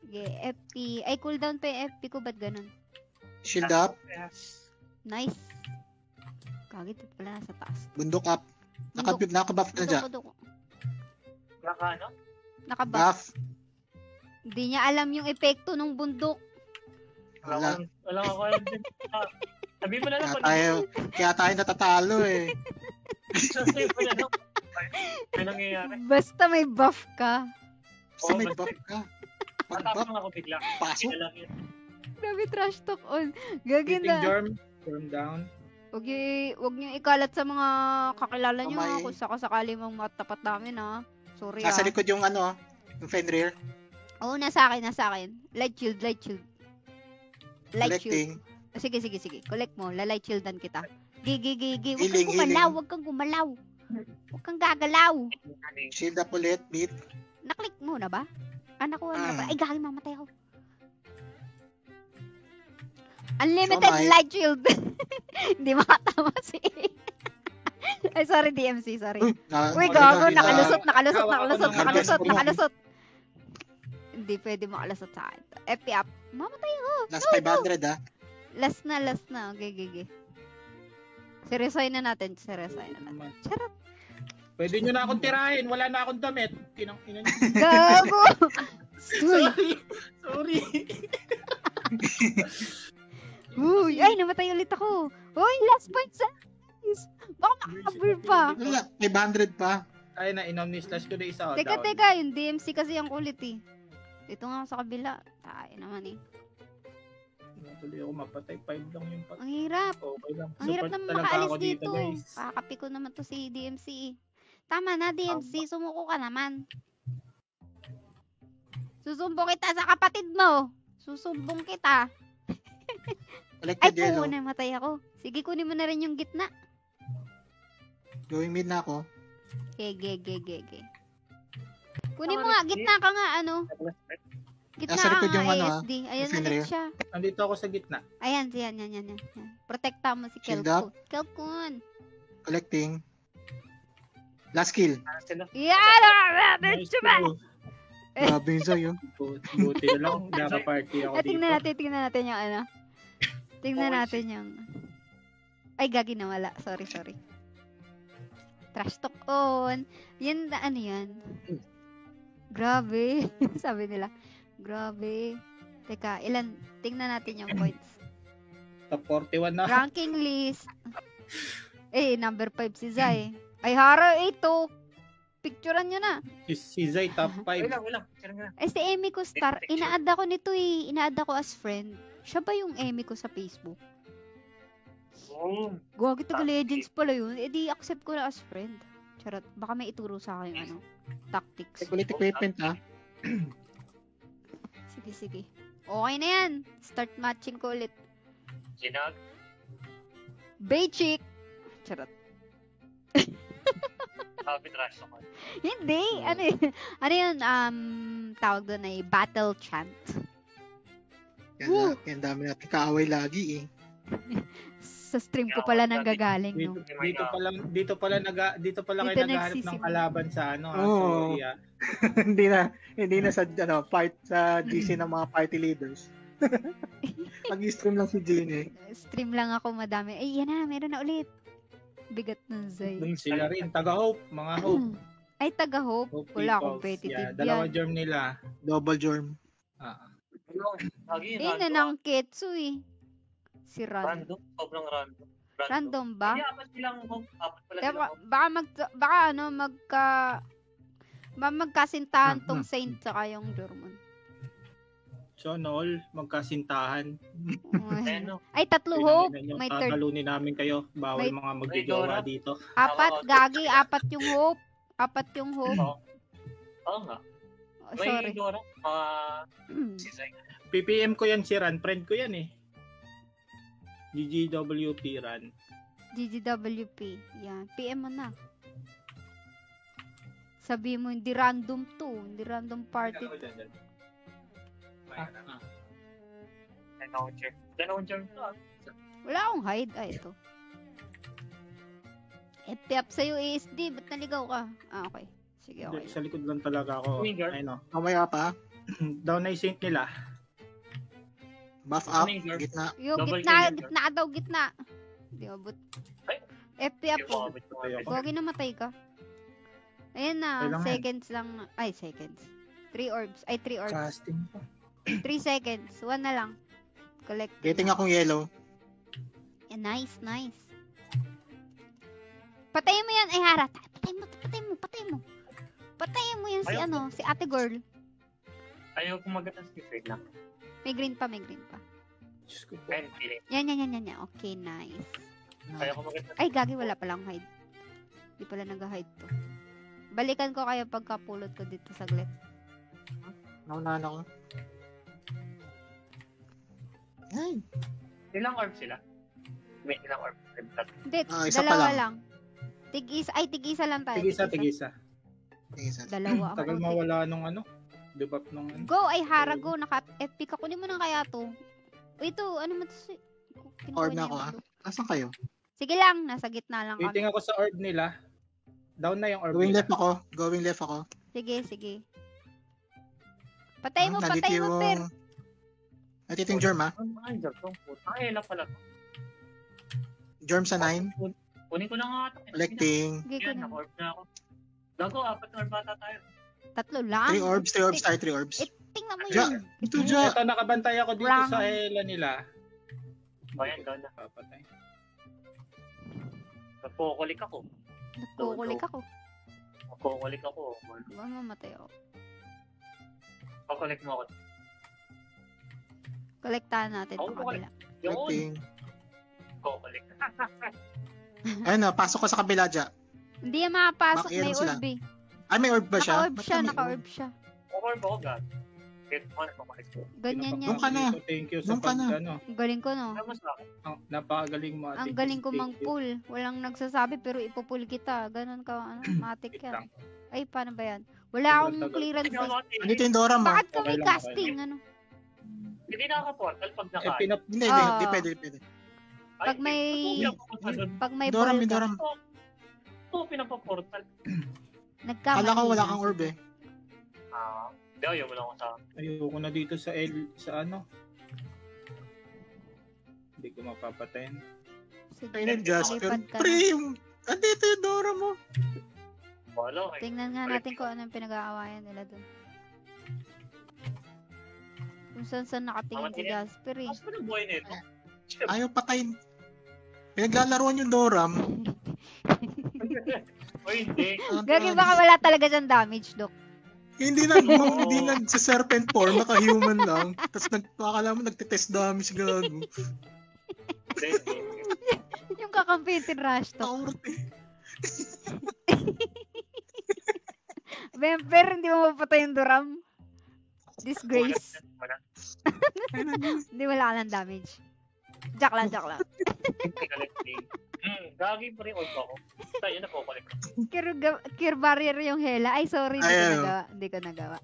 Speaker 1: Sige, FP. Ay, cooldown pa yung FP ko. Ba't ganun?
Speaker 4: Shield up.
Speaker 3: Yes.
Speaker 1: Nice. Kagit pala nasa taas.
Speaker 4: Bundok up. Naka-buff na dyan.
Speaker 3: Naka ano?
Speaker 1: Nakabuff.
Speaker 4: Buff.
Speaker 1: Hindi niya alam yung epekto ng bundok.
Speaker 4: Wala.
Speaker 3: Wala ako alam din. Sabi mo na lang
Speaker 4: Kaya tayo natatalo eh.
Speaker 3: Sabi mo na lang. Ano nangyayari?
Speaker 1: Basta may buff ka.
Speaker 4: Basta may buff ka. Pag buff,
Speaker 3: Matapang ako bigla.
Speaker 4: pasok.
Speaker 3: Hindi lang yun.
Speaker 1: Grabe trash talk on.
Speaker 2: Waiting
Speaker 1: Gaganda.
Speaker 2: Jorm. Jorm down.
Speaker 1: Huwag niyo ikalat sa mga kakilala niyo
Speaker 4: Kamay.
Speaker 1: kung sakali mong matapat namin ha. Sorry
Speaker 4: Nasa likod yung ano, yung Fenrir.
Speaker 1: Oo, nasa akin. Light shield. Light shield.
Speaker 4: Collecting.
Speaker 1: Sige. Collect mo. Light shieldan kita. Gigi.
Speaker 4: Healing.
Speaker 1: Huwag kang gumalaw. Huwag kang gagalaw.
Speaker 4: Shield up ulit. Beat.
Speaker 1: Naklik mo na ba? Nakuha mo na ba? Ay, gagi, mamatay ako. Unlimited
Speaker 4: Siomay.
Speaker 1: light shield. Hindi makatama si Ay, sorry DMC, sorry. Uy, gago, nakalusot. Hindi pwede makalusot sa akin. FP up. Mamatay ako.
Speaker 4: Last 500 ah.
Speaker 1: Last na. Okay. Seryosoy na natin. Charot.
Speaker 2: Pwede nyo na akong tirahin. Wala na akong damit. Kinang ina nyo.
Speaker 1: Gago.
Speaker 2: Sorry.
Speaker 1: Uy, ay, namatay ulit ako. Uy, last point sa baka makakabur pa.
Speaker 4: Wala, 500 pa.
Speaker 2: Ay na, inom-slash ko na isa.
Speaker 1: Teka, yung DMC kasi ang kulit eh. Dito nga ako sa kabila. Tayo naman eh.
Speaker 2: Tuloy ako mapatay. 5 lang yung
Speaker 1: Ang hirap.
Speaker 2: Okay lang.
Speaker 1: Ang hirap
Speaker 2: Support
Speaker 1: naman
Speaker 2: talaga
Speaker 1: makaalis
Speaker 2: ako
Speaker 1: dito.
Speaker 2: guys.
Speaker 1: Kakapi ko naman to si DMC eh. Tama na, DMC. Sumuko ka naman. Susumbong kita sa kapatid mo. Susumbong kita. Ay,
Speaker 4: Collected yellow.
Speaker 1: puno na matay ako. Sige, kunin mo na rin yung gitna.
Speaker 4: Going mid na ako.
Speaker 1: Ge. Kunin mo nga, gitna ka nga, ano. Gitna
Speaker 4: Nasa
Speaker 1: ka
Speaker 4: likod
Speaker 1: nga,
Speaker 4: yung ano,
Speaker 1: ASD. Ayan
Speaker 4: Fenrir.
Speaker 1: ulit siya.
Speaker 2: Nandito ako sa gitna.
Speaker 1: Ayan, yan. Protekta mo si
Speaker 4: Shield
Speaker 1: Kelkun. Kelkun.
Speaker 4: Collecting. Last kill.
Speaker 1: Yan!
Speaker 2: Nice
Speaker 1: Diba?
Speaker 2: to.
Speaker 4: Grabe yun sa'yo.
Speaker 2: Buti na lang. Naka-party ako dito.
Speaker 1: Tingnan natin yung ano. Tingnan natin yung... Ay, gagi na wala. Sorry. Trash talk on. Yan, ano yan? Grabe. Sabi nila. Grabe. Teka, ilan? Tingnan natin yung points.
Speaker 2: Top 41 na.
Speaker 1: Ranking list. Number 5 si Zai. Ay, Hara, 8 picturean nyo na.
Speaker 2: Si Zay, top 5.
Speaker 3: Wait lang.
Speaker 1: Si Amy ko star. Ina-add ako nito eh. Ina-add ako as friend. Siya ba yung Amy ko sa Facebook? Gagi taga Legends pala yun. Eh di accept ko na as friend. Charot. Baka may ituro sa akin yung ano. Tactics.
Speaker 4: Ulit equipment ha.
Speaker 1: Sige. Okay na yan. Start matching ko ulit.
Speaker 3: Sinag.
Speaker 1: Basic. Charot.
Speaker 3: Sabi trash ako.
Speaker 1: Hindi. Ano yun? Tawag doon ay battle chant. Woo!
Speaker 4: Yan dami natin kaaway lagi eh.
Speaker 1: Sa stream ko pala nang gagaling, no?
Speaker 2: Dito pala kayo naghahanap ng kalaban sa ano.
Speaker 4: Oo.
Speaker 2: So, yeah.
Speaker 4: hindi na sa fight sa GC ng mga party leaders. Mag-stream lang si Jane eh.
Speaker 1: Stream lang ako madami. Ay, yan na. Meron na ulit. Bigat ng Zay.
Speaker 2: Sila rin, taga-Hope, mga Hope.
Speaker 1: Ay, taga-Hope. Wala,
Speaker 2: Peoples.
Speaker 1: competitive
Speaker 2: Yeah, dalawa
Speaker 1: yan.
Speaker 2: germ nila.
Speaker 4: Double germ.
Speaker 3: Lagi,
Speaker 1: Ayun na ng Ketsu eh. Si Ran.
Speaker 3: Random. Sobrang random.
Speaker 1: Random ba?
Speaker 3: Hindi, apat silang home. Apat pala
Speaker 1: Kaya
Speaker 3: silang home.
Speaker 1: baka magkasintahan tong Saint saka yung German.
Speaker 2: So, all, magkasintahan.
Speaker 3: Ano?
Speaker 1: Ay, tatlo Hope.
Speaker 2: Tingnan
Speaker 1: May
Speaker 2: ninyo,
Speaker 1: third.
Speaker 2: tatalunin namin kayo. Bawal
Speaker 1: May-
Speaker 2: mga magjojowa dito.
Speaker 1: Apat, gagi. Apat yung Hope.
Speaker 3: Oo nga.
Speaker 1: Oh,
Speaker 3: May
Speaker 1: sorry.
Speaker 3: Dora. Si Zay.
Speaker 2: PPM ko yan si Ran. Friend ko yan eh. GGWP Ran.
Speaker 1: GGWP. Yan. PM mo na. Sabi mo, hindi random to. Hindi random party.
Speaker 3: Dalawang germ to.
Speaker 1: Wala akong hide. Ito. FP up sa'yo, ASD. Ba't naligaw ka? Okay. Sige, okay.
Speaker 2: Sa likod lang talaga ako.
Speaker 3: Winger.
Speaker 2: Ayun o.
Speaker 4: Mamaya pa.
Speaker 2: Down na yung sync nila.
Speaker 4: Buff up.
Speaker 3: Winger.
Speaker 4: Gitna.
Speaker 1: Yo,
Speaker 3: Double
Speaker 1: gitna daw, gitna. Hindi, abot.
Speaker 3: Ay.
Speaker 1: FP up po. Gogi namatay ka. Ayan na,
Speaker 2: Kailangan.
Speaker 1: seconds lang. Ay, seconds. 3 orbs. Ay, 3 orbs.
Speaker 2: Casting pa.
Speaker 1: 3 seconds. 1 na lang. Collect.
Speaker 4: Getting akong yellow.
Speaker 1: Yeah, nice. Patayin mo yan. Ay, Hara. Patayin mo. Patayin mo yan si
Speaker 3: Ayaw.
Speaker 1: si ate girl.
Speaker 3: Ayaw kong magatas si Fred lang.
Speaker 1: May green pa.
Speaker 2: Diyos ko po.
Speaker 3: And feeling.
Speaker 1: Yan. Okay, nice.
Speaker 3: Ayaw kong magatas.
Speaker 1: Ay, gagi, wala palang hide. Di pala nag-hide to. Balikan ko kaya pagkapulot ko dito saglit.
Speaker 4: Naunahan ako. Ay.
Speaker 3: Ilang orb sila? May ilang orb.
Speaker 1: Hindi,
Speaker 4: Isa pa
Speaker 1: dalawa
Speaker 4: lang.
Speaker 1: lang. Tig-isa lang tayo.
Speaker 2: Tigisa.
Speaker 4: Isa.
Speaker 1: Dalawa ang
Speaker 2: Tagal
Speaker 1: putik.
Speaker 2: mawala nung ano. Debuff nung ano.
Speaker 1: Go, ay Hara, go. Naka-FP ka. Kunin mo na kaya to. O ito, ano mo to? Kinukuha
Speaker 4: Orb
Speaker 1: niya
Speaker 4: na ako
Speaker 1: yung
Speaker 4: ha.
Speaker 1: ano.
Speaker 4: Nasaan kayo?
Speaker 1: Sige lang, nasa gitna lang kami.
Speaker 2: Waiting ako sa orb nila. Down na yung orb
Speaker 4: Going
Speaker 2: nila.
Speaker 4: left ako.
Speaker 1: Sige. Patay mo, Per.
Speaker 4: Nandito yung germ ha.
Speaker 3: Ay, germ to. Ay, ilang pala to.
Speaker 4: Germ sa 9.
Speaker 3: Kunin ko na nga ito.
Speaker 4: Collecting.
Speaker 1: Sige ko
Speaker 3: Yan,
Speaker 1: na.
Speaker 3: naka-orb na ako. Gago, 4 na orb bata tayo.
Speaker 1: Tatlo lang.
Speaker 4: 3 orbs tayo. 3 orbs.
Speaker 1: Tingnan mo
Speaker 4: Ja.
Speaker 1: yun.
Speaker 4: Ito ja.
Speaker 2: Ito, nakabantay ako dito
Speaker 1: Wrong.
Speaker 2: sa hela nila.
Speaker 3: Ayan, doon na.
Speaker 2: Papatay.
Speaker 3: Nagkukulik ako.
Speaker 1: Nagkukulik ako.
Speaker 3: Nagkukulik ako.
Speaker 1: Huwag mamatay ako.
Speaker 3: Pakulik mo ako.
Speaker 1: Kolektahan natin
Speaker 3: Ako,
Speaker 1: ang kabila.
Speaker 3: Yun.
Speaker 4: Collecting.
Speaker 3: Kukulik.
Speaker 4: Ayun na, pasok ko sa kabila ja.
Speaker 1: Hindi yan makapasok.
Speaker 4: Bakit
Speaker 1: May
Speaker 4: yan sila?
Speaker 1: orb eh.
Speaker 4: Ay, may orb ba siya?
Speaker 1: Naka-orb
Speaker 4: Ba't
Speaker 1: siya.
Speaker 4: ka may
Speaker 1: Naka-orb siya.
Speaker 3: Orb ako, gag. Kahit mo na pakulik ko.
Speaker 1: Ganyan yan.
Speaker 4: Doon ka na.
Speaker 2: Thank you sa
Speaker 4: Doon ka na.
Speaker 2: ano.
Speaker 1: Ang galing ko, no?
Speaker 3: Ano mas sa akin?
Speaker 2: Napakagaling mo.
Speaker 1: Ang
Speaker 2: Ate.
Speaker 1: galing ko
Speaker 2: Thank you.
Speaker 1: mang-pull. Walang nagsasabi pero ipupull kita. Ganon ka, ano, matik
Speaker 2: Wait
Speaker 1: yan.
Speaker 2: lang.
Speaker 1: Ay, paano ba yan? Wala
Speaker 2: Sobrang
Speaker 1: akong
Speaker 2: tagal.
Speaker 1: clearance.
Speaker 4: Andito yung Dora mo.
Speaker 1: Bakit kami
Speaker 2: Okay lang,
Speaker 1: casting? Ano?
Speaker 3: Hindi nakaka-portal pag
Speaker 2: Eh,
Speaker 3: nakain.
Speaker 4: Hindi,
Speaker 1: Oo.
Speaker 4: hindi pwede.
Speaker 1: Pag may
Speaker 4: Doram,
Speaker 1: board ka,
Speaker 4: Doram.
Speaker 3: Ito, pinapaportal.
Speaker 1: nagkamali.
Speaker 4: Kala ko wala
Speaker 1: na.
Speaker 4: kang orb eh.
Speaker 3: Hindi, ayaw mo lang ako sa...
Speaker 2: Ayoko na dito sa ano. Hindi ko mapapatayin.
Speaker 1: Sige,
Speaker 4: Kaya na Jasper.
Speaker 1: lipat ka
Speaker 4: Pre,
Speaker 1: na.
Speaker 4: andito yung Dora mo.
Speaker 3: Wala, eh.
Speaker 1: Tingnan nga natin kung anong pinag-aawayan nila doon. Kung saan nakatingin si Jasper eh.
Speaker 3: Mas pa ng buhay nito.
Speaker 4: Ayaw patayin. Pinaglalaruan yung Doram.
Speaker 3: O hindi.
Speaker 1: Gagi, baka wala talaga siyang damage, Dok.
Speaker 4: Hindi sa serpent form, naka-human lang. Tapos nagpakala mo, nagtitest damage gago.
Speaker 1: Yung kakampitin rush, Dok.
Speaker 4: Taurot eh.
Speaker 1: Bemper, hindi mo mapatay yung Duram. Disgrace.
Speaker 3: Wala.
Speaker 1: Hindi, wala ka ng damage. Jack lang.
Speaker 3: Gagi pa rin old ako. Tayo na po kulit.
Speaker 1: Cure barrier yung Hela. Ay, sorry, hindi ko nagawa.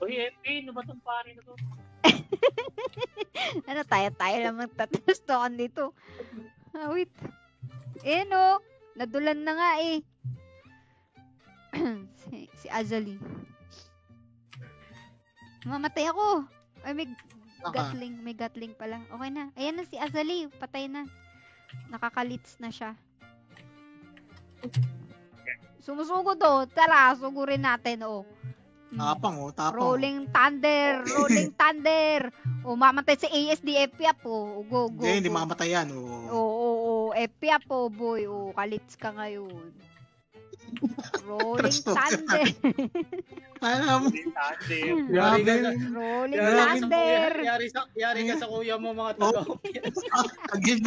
Speaker 3: Uy, FP, ano ba itong pari na to?
Speaker 1: Ano, tayo lang magtatastokan dito. Wait. No. Nadulan na nga eh. si Azali. Mamatay ako. Ay, may gatling pala. Okay na. Ayan na si Azali. Patay na. Nakakalits na siya. Sumusugod oh. Tara, sugurin natin oh.
Speaker 4: Tapang.
Speaker 1: Rolling Thunder. Mamatay si ASD FP oh. Go.
Speaker 4: Hindi mamamatay yan.
Speaker 1: Oo. FP po, boy. Kalits ka ngayon. Rolling Thunder.
Speaker 4: Alam mo.
Speaker 2: Yari ka sa,
Speaker 1: Rolling
Speaker 2: yari
Speaker 1: Thunder.
Speaker 2: yari ka sa kuya mo mga tao.
Speaker 4: Again.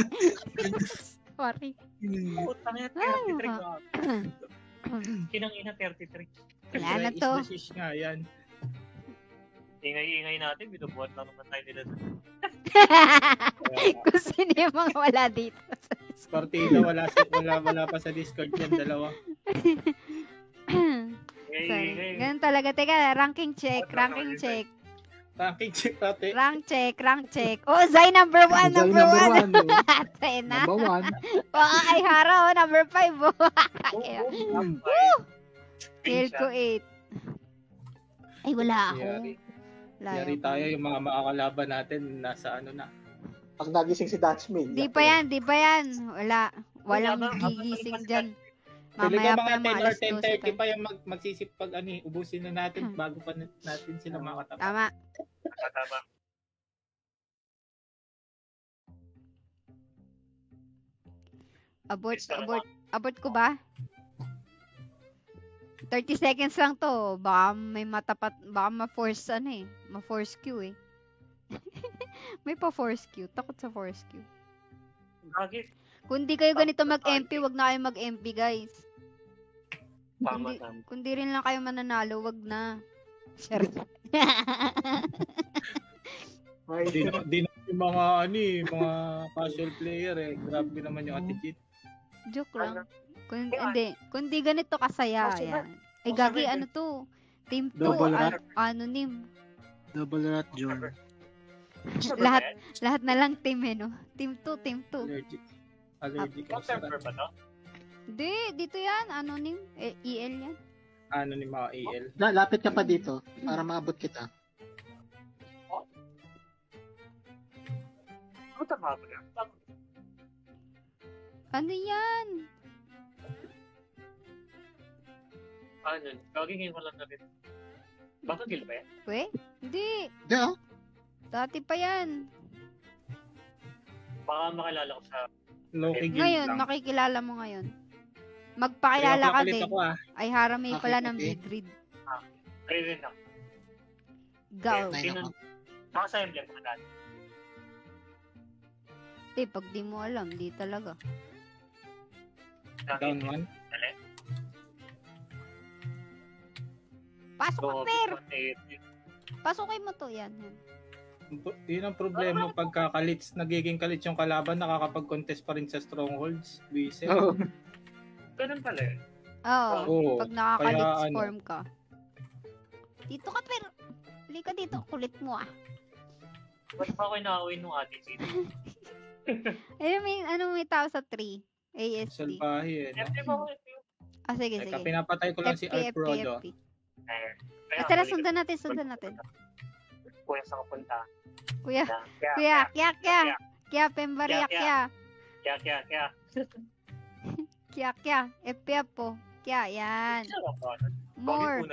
Speaker 1: Sorry.
Speaker 3: Putang ina, 33 ka. Kinang ina, 33.
Speaker 1: Wala na to.
Speaker 2: Is nga yan.
Speaker 3: Ingay-ingay natin, binubuhat lang naman tayo nila.
Speaker 1: Kung sino yung mga wala dito.
Speaker 2: Partida, wala pa sa Discord yan, dalawa.
Speaker 1: Sorry. Ganun talaga. Teka, ranking check.
Speaker 2: Ranking check natin.
Speaker 1: Rank check. Oh, Zay number 1. Zay na.
Speaker 4: Number 1.
Speaker 1: Ay, Hara, number 5. Kill ko 8. Ay, wala ako.
Speaker 2: Yari tayo, yung mga makakalaban natin, nasa ano na.
Speaker 4: Pag nagising si Dutchman.
Speaker 1: Di pa yan. Walang gigising dyan. Mamaya pa
Speaker 2: mga 10 or
Speaker 1: alas 12
Speaker 2: 10:30 pa yung magsisipag ubusin na natin bago pa natin sila makatapos.
Speaker 1: Tama. Abort ko ba? 30 seconds lang to. Baka may baka ma-force ma-force Q eh. May pa-force Q. Takot sa force Q. Kung di kayo ganito mag-MP, wag na kayo mag-MP, guys. Kung di rin lang kayo mananalo, wag na. Sure.
Speaker 2: Di na yung mga mga casual player eh. Grabe naman yung attitude.
Speaker 1: Joke lang. Kung di ganito kasaya, yan. Ay, gagi, ano to? Team 2, anonym.
Speaker 4: Double rat John.
Speaker 1: Lahat na lang team no? Team 2.
Speaker 2: Allergic ako sa rat.
Speaker 3: ba to?
Speaker 1: Hindi, dito yan. Anonym. EL yan.
Speaker 2: Anonym mga AL.
Speaker 4: Lapit ka pa dito para maabot kita.
Speaker 1: Ano yan?
Speaker 3: Gagingin mo lang na rin. Baka gil ba yan?
Speaker 1: Hindi.
Speaker 4: Hindi
Speaker 1: Dati pa yan.
Speaker 3: Baka makilala ko sa...
Speaker 1: Ngayon, nakikilala mo ngayon. Magpakilala ka din. Ay, haramay pala ng big read.
Speaker 3: Rin lang.
Speaker 1: Go.
Speaker 3: Nakasayang lang mga dati.
Speaker 1: Pag di mo alam, di talaga.
Speaker 2: Down 1.
Speaker 1: Pasok ka, Per! Pasukin mo to, yan.
Speaker 2: Yun ang problema pagka nagiging kalits yung kalaban, nakakapag-contest pa rin sa strongholds. Whistle.
Speaker 3: Ganun pala eh.
Speaker 1: Oo,
Speaker 2: Oo,
Speaker 1: pag nakakalits
Speaker 2: kaya,
Speaker 1: form ka. Dito ka, pero. Halika dito. Kulit mo, ah.
Speaker 3: Ba't pa ako inaawin nung ate Sino?
Speaker 1: May tao sa 3. ASD.
Speaker 2: Salbahe eh.
Speaker 3: FP ba ako?
Speaker 1: Ah, sige,
Speaker 2: Teka,
Speaker 1: sige.
Speaker 2: pinapatay ko lang si
Speaker 1: FP,
Speaker 2: Alfredo.
Speaker 1: FP.
Speaker 3: Kaya,
Speaker 1: Tara, sundan natin.
Speaker 3: Kuya sa kapunta.
Speaker 1: Kuya,
Speaker 3: Kaya.
Speaker 1: Kya, pembariya,
Speaker 3: Kya.
Speaker 1: kya. Kya. FP po. Kya, yan. More.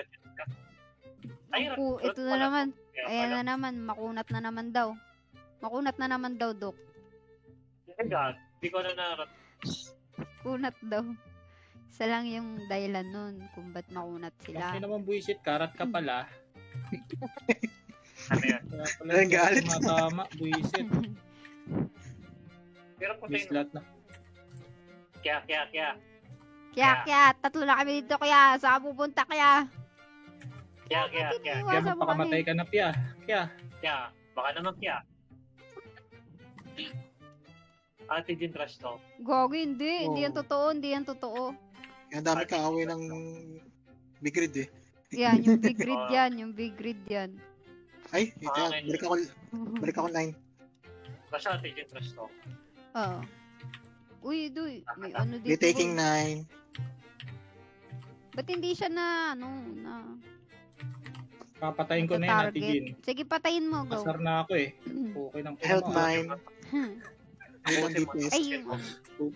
Speaker 1: Ito na naman. Ayan na naman, makunat na naman daw. Dok.
Speaker 3: Hindi ko na narap.
Speaker 1: Kunat daw. Isa lang yung dahilan nun kung ba't makunat sila.
Speaker 2: Kasi naman buisit, karat ka pala.
Speaker 3: Ano yan?
Speaker 2: Kaya pala
Speaker 4: Ay, galit.
Speaker 2: tumatama, buisit.
Speaker 3: Pero po tayo.
Speaker 2: Bislat na.
Speaker 3: Kya.
Speaker 1: Kya, tatlo na kami dito kaya. Saan pupunta kaya?
Speaker 3: Kya.
Speaker 2: Kaya
Speaker 1: Iwasan mo
Speaker 2: magpakamatay
Speaker 1: kami.
Speaker 2: ka na, Pia. Kaya.
Speaker 3: Kya. Baka naman kya. Ate Jin Trash to.
Speaker 1: Gogo, hindi. Hindi yan
Speaker 4: Oo.
Speaker 1: totoo.
Speaker 4: Ang dami kaaway ng Big Red eh.
Speaker 1: Yan, yung big grid yan.
Speaker 4: Ay, kaya balik ako 9.
Speaker 3: Kasi Ate Jin Trash to.
Speaker 1: Oo. Uy, may ano dito.
Speaker 4: Be taking 9.
Speaker 1: Ba't hindi siya na.
Speaker 2: Papatayin ko na yun, Ate Jin.
Speaker 1: Sige, patayin mo, go.
Speaker 2: Masar na ako eh. Okay ng
Speaker 4: Health
Speaker 2: puno.
Speaker 4: 9. Ay, lang DPS.
Speaker 1: Ay,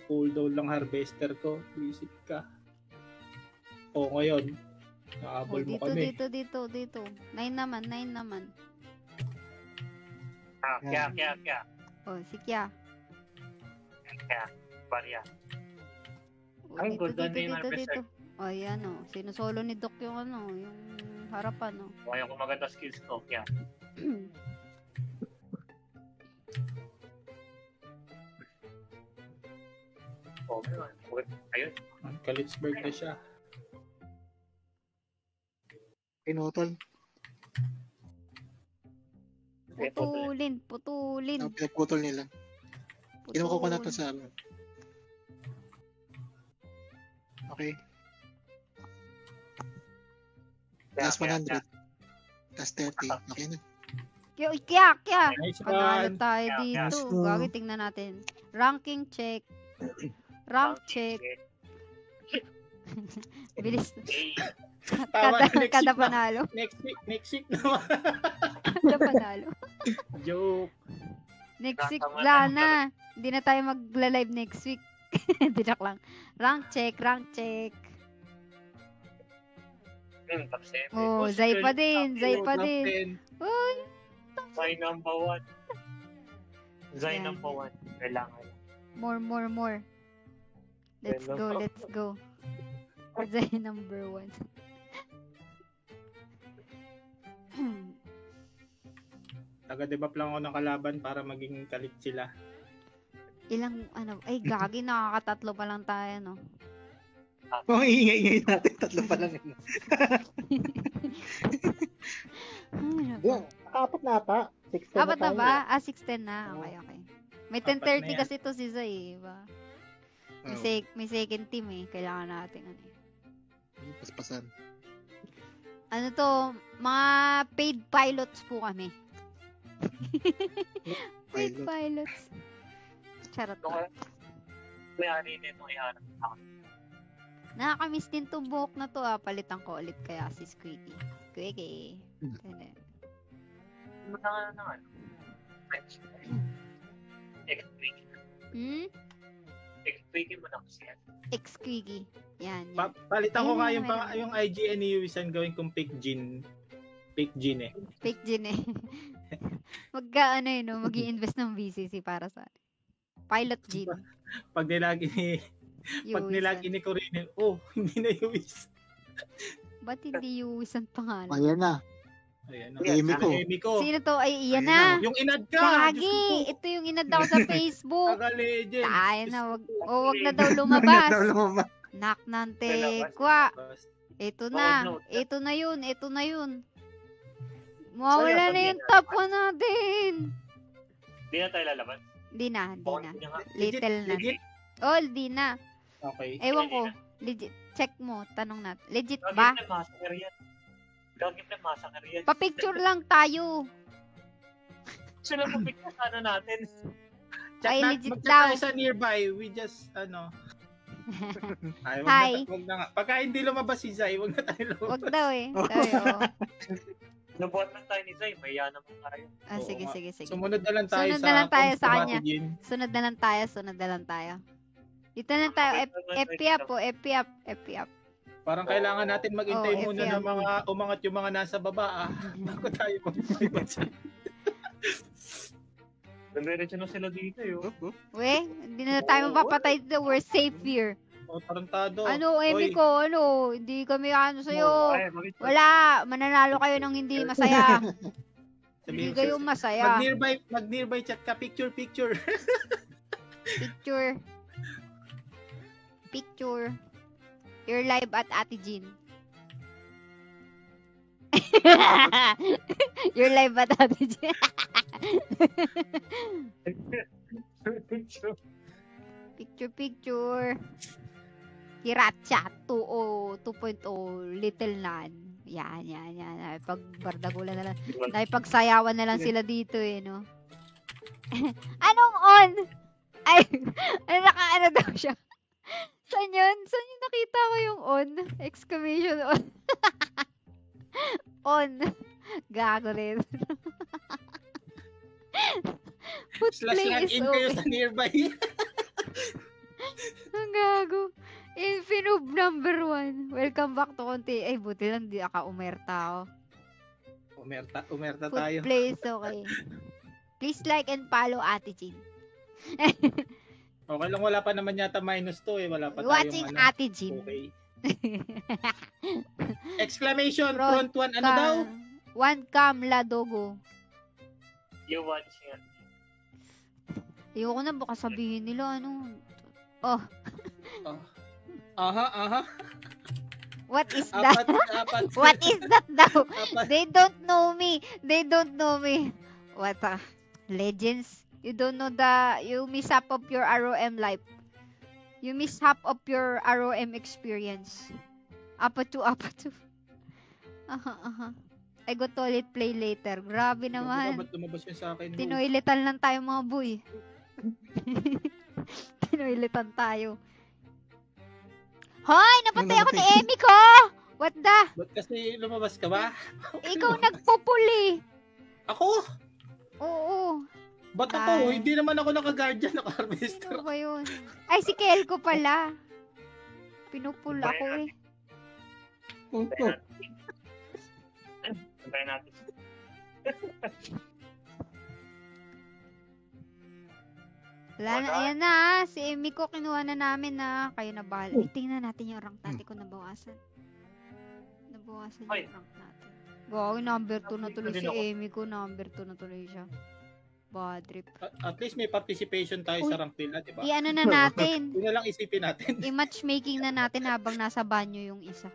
Speaker 2: Pull down lang harvester ko. Visit ka. O ngayon, naabol mo kami.
Speaker 1: dito. 9 naman.
Speaker 3: Kya.
Speaker 1: Oh, si Kya.
Speaker 3: Barya.
Speaker 1: Oh,
Speaker 3: Ang ganda na yung
Speaker 1: dito. Oh, yan oh. Sinusolo ni Doc yung yung harapan oh.
Speaker 3: Kaya ko maganda skills ko. Kya. Ayun.
Speaker 2: Kalitsburg na siya.
Speaker 4: Pinutol.
Speaker 1: Putulin.
Speaker 4: Ang pinagputol nila. Kinuha ko na to sa amin. Okay. Last 100. Last 30. Okay na.
Speaker 1: Kya.
Speaker 2: Nice
Speaker 1: Panalo
Speaker 2: one.
Speaker 1: tayo
Speaker 3: Kya.
Speaker 1: dito.
Speaker 4: Let's go.
Speaker 1: Gagi, tingnan natin. Ranking check. Rank check. Bilis.
Speaker 2: Tama, next week
Speaker 1: Kada
Speaker 2: na.
Speaker 1: panalo.
Speaker 2: Next week naman.
Speaker 1: Kada panalo.
Speaker 2: Joke.
Speaker 1: Next week,
Speaker 3: Tama
Speaker 1: wala
Speaker 3: na.
Speaker 1: na. Hindi na tayo magla-live next week. Dinak lang. Rank check.
Speaker 3: Top 7.
Speaker 1: Oh, Zay pa din.
Speaker 2: Top 10.
Speaker 1: Uy,
Speaker 3: Zay number 1. Zay
Speaker 1: Yan.
Speaker 3: number 1. Kailangan.
Speaker 1: more. Let's go. Zay number 1.
Speaker 2: Taga-debuff lang ako ng kalaban para maging kalit sila.
Speaker 1: Gagi, nakakatatlo pa lang tayo, no?
Speaker 4: Oh, ingay natin. Tatlo pa lang yun. Yan. Nakapat na ata. 6
Speaker 1: Apat na ba? 6-10 na. Okay. May
Speaker 2: Apat na
Speaker 1: 10-30
Speaker 2: yan.
Speaker 1: kasi to si Zay, ba? May second team eh. Kailangan natin
Speaker 4: Paspasan.
Speaker 1: Ano to, mga paid pilots po kami. Paid pilots. Charot lang.
Speaker 3: May-ari nito iharap ako.
Speaker 1: Nakakamiss din to buhok na to palitan ko ulit kaya si Squeaky. Ganun.
Speaker 3: Matagal na ano. Explain mo na kasi yan.
Speaker 1: Squeaky. Yan.
Speaker 2: Palitan ko
Speaker 1: Ayun
Speaker 2: nga
Speaker 1: na,
Speaker 2: yung,
Speaker 1: meron.
Speaker 2: yung IGN ni Yuisan gawin kong pick gin eh.
Speaker 1: Fake Jin eh. Mag-i-invest ng VCC para sa Pilot Jin.
Speaker 2: Pag nilagi ni Corine, hindi na Yuis.
Speaker 1: Ba't hindi Yuwis ang pangalan?
Speaker 4: Ayan na.
Speaker 2: Ayan,
Speaker 4: Emi ko.
Speaker 1: Sino to? Ay, iyan
Speaker 4: Ayan
Speaker 1: na.
Speaker 2: Yung inad ka!
Speaker 1: Gagi! Ito yung inad ako sa Facebook.
Speaker 2: Taga-legend.
Speaker 1: Tayo na, wag na daw lumabas.
Speaker 4: lumabas.
Speaker 1: Nak nante, kwa.
Speaker 2: Basta.
Speaker 1: Ito
Speaker 3: Oh,
Speaker 1: na.
Speaker 3: no.
Speaker 1: Ito na yun. Mawala na yung top 1 natin.
Speaker 3: Hindi na tayo lalabas.
Speaker 1: Di na.
Speaker 3: Niya nga.
Speaker 1: Little na.
Speaker 2: Legit?
Speaker 1: Di na.
Speaker 2: Okay.
Speaker 1: Ewan ko. Legit. Check mo. Tanong natin. Legit ba?
Speaker 3: Master yan. Gagawin na massacre yan.
Speaker 1: Pa-picture lang tayo.
Speaker 3: Sila po picture sana natin.
Speaker 1: Ay,
Speaker 2: Chat
Speaker 1: legit
Speaker 2: magchat
Speaker 1: daw.
Speaker 2: tayo sa nearby. We just, Ay,
Speaker 1: Hi.
Speaker 2: wag na nga. Pagka hindi lumabas si Zay, wag na tayo lumabas.
Speaker 1: Wag daw eh. Sabi, oo.
Speaker 3: Nabuhat lang tayo ni Zay, maya naman tayo.
Speaker 1: Ah,
Speaker 2: Oo
Speaker 1: sige,
Speaker 2: nga.
Speaker 1: sige, sige.
Speaker 2: Sumunod na lang tayo
Speaker 1: Sunod
Speaker 2: sa
Speaker 1: na lang tayo
Speaker 2: Comms
Speaker 1: sa
Speaker 2: to
Speaker 1: kanya.
Speaker 2: Ate Jean.
Speaker 1: Sunod na lang tayo. Dito na lang tayo. FP up po, FP up.
Speaker 2: Parang kailangan natin maghintay
Speaker 1: Oo,
Speaker 2: muna
Speaker 1: FPL.
Speaker 2: ng mga umangat yung mga nasa baba. Bago tayo mag-private.
Speaker 3: Nandito na sila dito yun.
Speaker 1: We, hindi na tayo mapapatay dito. We're safe here.
Speaker 2: O, tarantado.
Speaker 1: Ano, Emi
Speaker 2: Oy.
Speaker 1: ko, ano, hindi kami ano sa'yo.
Speaker 3: Ay, bakit-
Speaker 1: Wala, mananalo kayo ng hindi masaya.
Speaker 2: Sabihin
Speaker 1: Hindi kayo
Speaker 2: ko,
Speaker 1: masaya.
Speaker 2: mag-nearby chat ka. Picture.
Speaker 1: Picture. You're live at Ate Jean. You're live at Ate Jean. Picture. Kiracha 2.0, Little Nan. Yan. Pagbardagulan na lang. Pagsayawan na lang sila dito eh, no? Anong on? Ay, naka-ano daw siya. Saan yun? Saan yung nakita ko yung on? Exclamation on. On. Gago rin. Put
Speaker 2: Slash
Speaker 1: play
Speaker 2: log
Speaker 1: is
Speaker 2: in kayo
Speaker 1: open.
Speaker 2: sa nearby.
Speaker 1: Ang gago. Infinoob number 1. Welcome back to Konti. Ay, buti lang di umerta ako.
Speaker 2: Umerta
Speaker 1: Put
Speaker 2: tayo.
Speaker 1: play is okay. Please like and follow Ate Jean.
Speaker 2: Okay lang, wala pa naman yata -2 eh. Wala pa tayong
Speaker 1: Watching Ate Jean.
Speaker 2: Okay. Exclamation,
Speaker 1: Front
Speaker 2: front 1, ano daw?
Speaker 1: One cam la dogo.
Speaker 3: You watching it.
Speaker 1: Ayoko na baka sabihin nila ano. Oh,
Speaker 2: Aha.
Speaker 1: what is that?
Speaker 2: Apat.
Speaker 1: What is that daw?
Speaker 2: Apat.
Speaker 1: They don't know me. What legends? You don't know you mishap of your ROM life. You mishap of your ROM experience. Apatu. Aha. I go toilet play later. Grabe naman.
Speaker 2: Ba't lumabas yun sa akin?
Speaker 1: Tinoiletan lang tayo mga boy. Tinoiletan tayo. Hoy! Napatay ako ni Emi ko! What the?
Speaker 2: Ba't kasi lumabas ka ba?
Speaker 1: Ikaw nagpupuli.
Speaker 2: Ako?
Speaker 1: Oo.
Speaker 2: Ba't ako?
Speaker 1: Ay.
Speaker 2: Hindi naman ako naka-guardian, naka-harvester.
Speaker 1: Ano ba yun? Ay, si Kel ko pala. Pinupul ako eh.
Speaker 3: Sabayin natin.
Speaker 1: Wala na, ayan na ah. Si Emi ko kinuha na namin na. Kayo na bahala. Tingnan natin yung rank natin kung nabawasan. Nabawasan
Speaker 3: Ay.
Speaker 1: yung rank natin. Wow, number 2 na tuloy si
Speaker 3: Din ako.
Speaker 1: Emi ko. Number 2 na tuloy siya. Bad trip.
Speaker 2: At least may participation tayo
Speaker 1: Uy.
Speaker 2: sa rank nila, di ba?
Speaker 1: I-ano na natin.
Speaker 2: Yun na lang isipin natin.
Speaker 1: I-matchmaking na natin habang nasa banyo yung isa.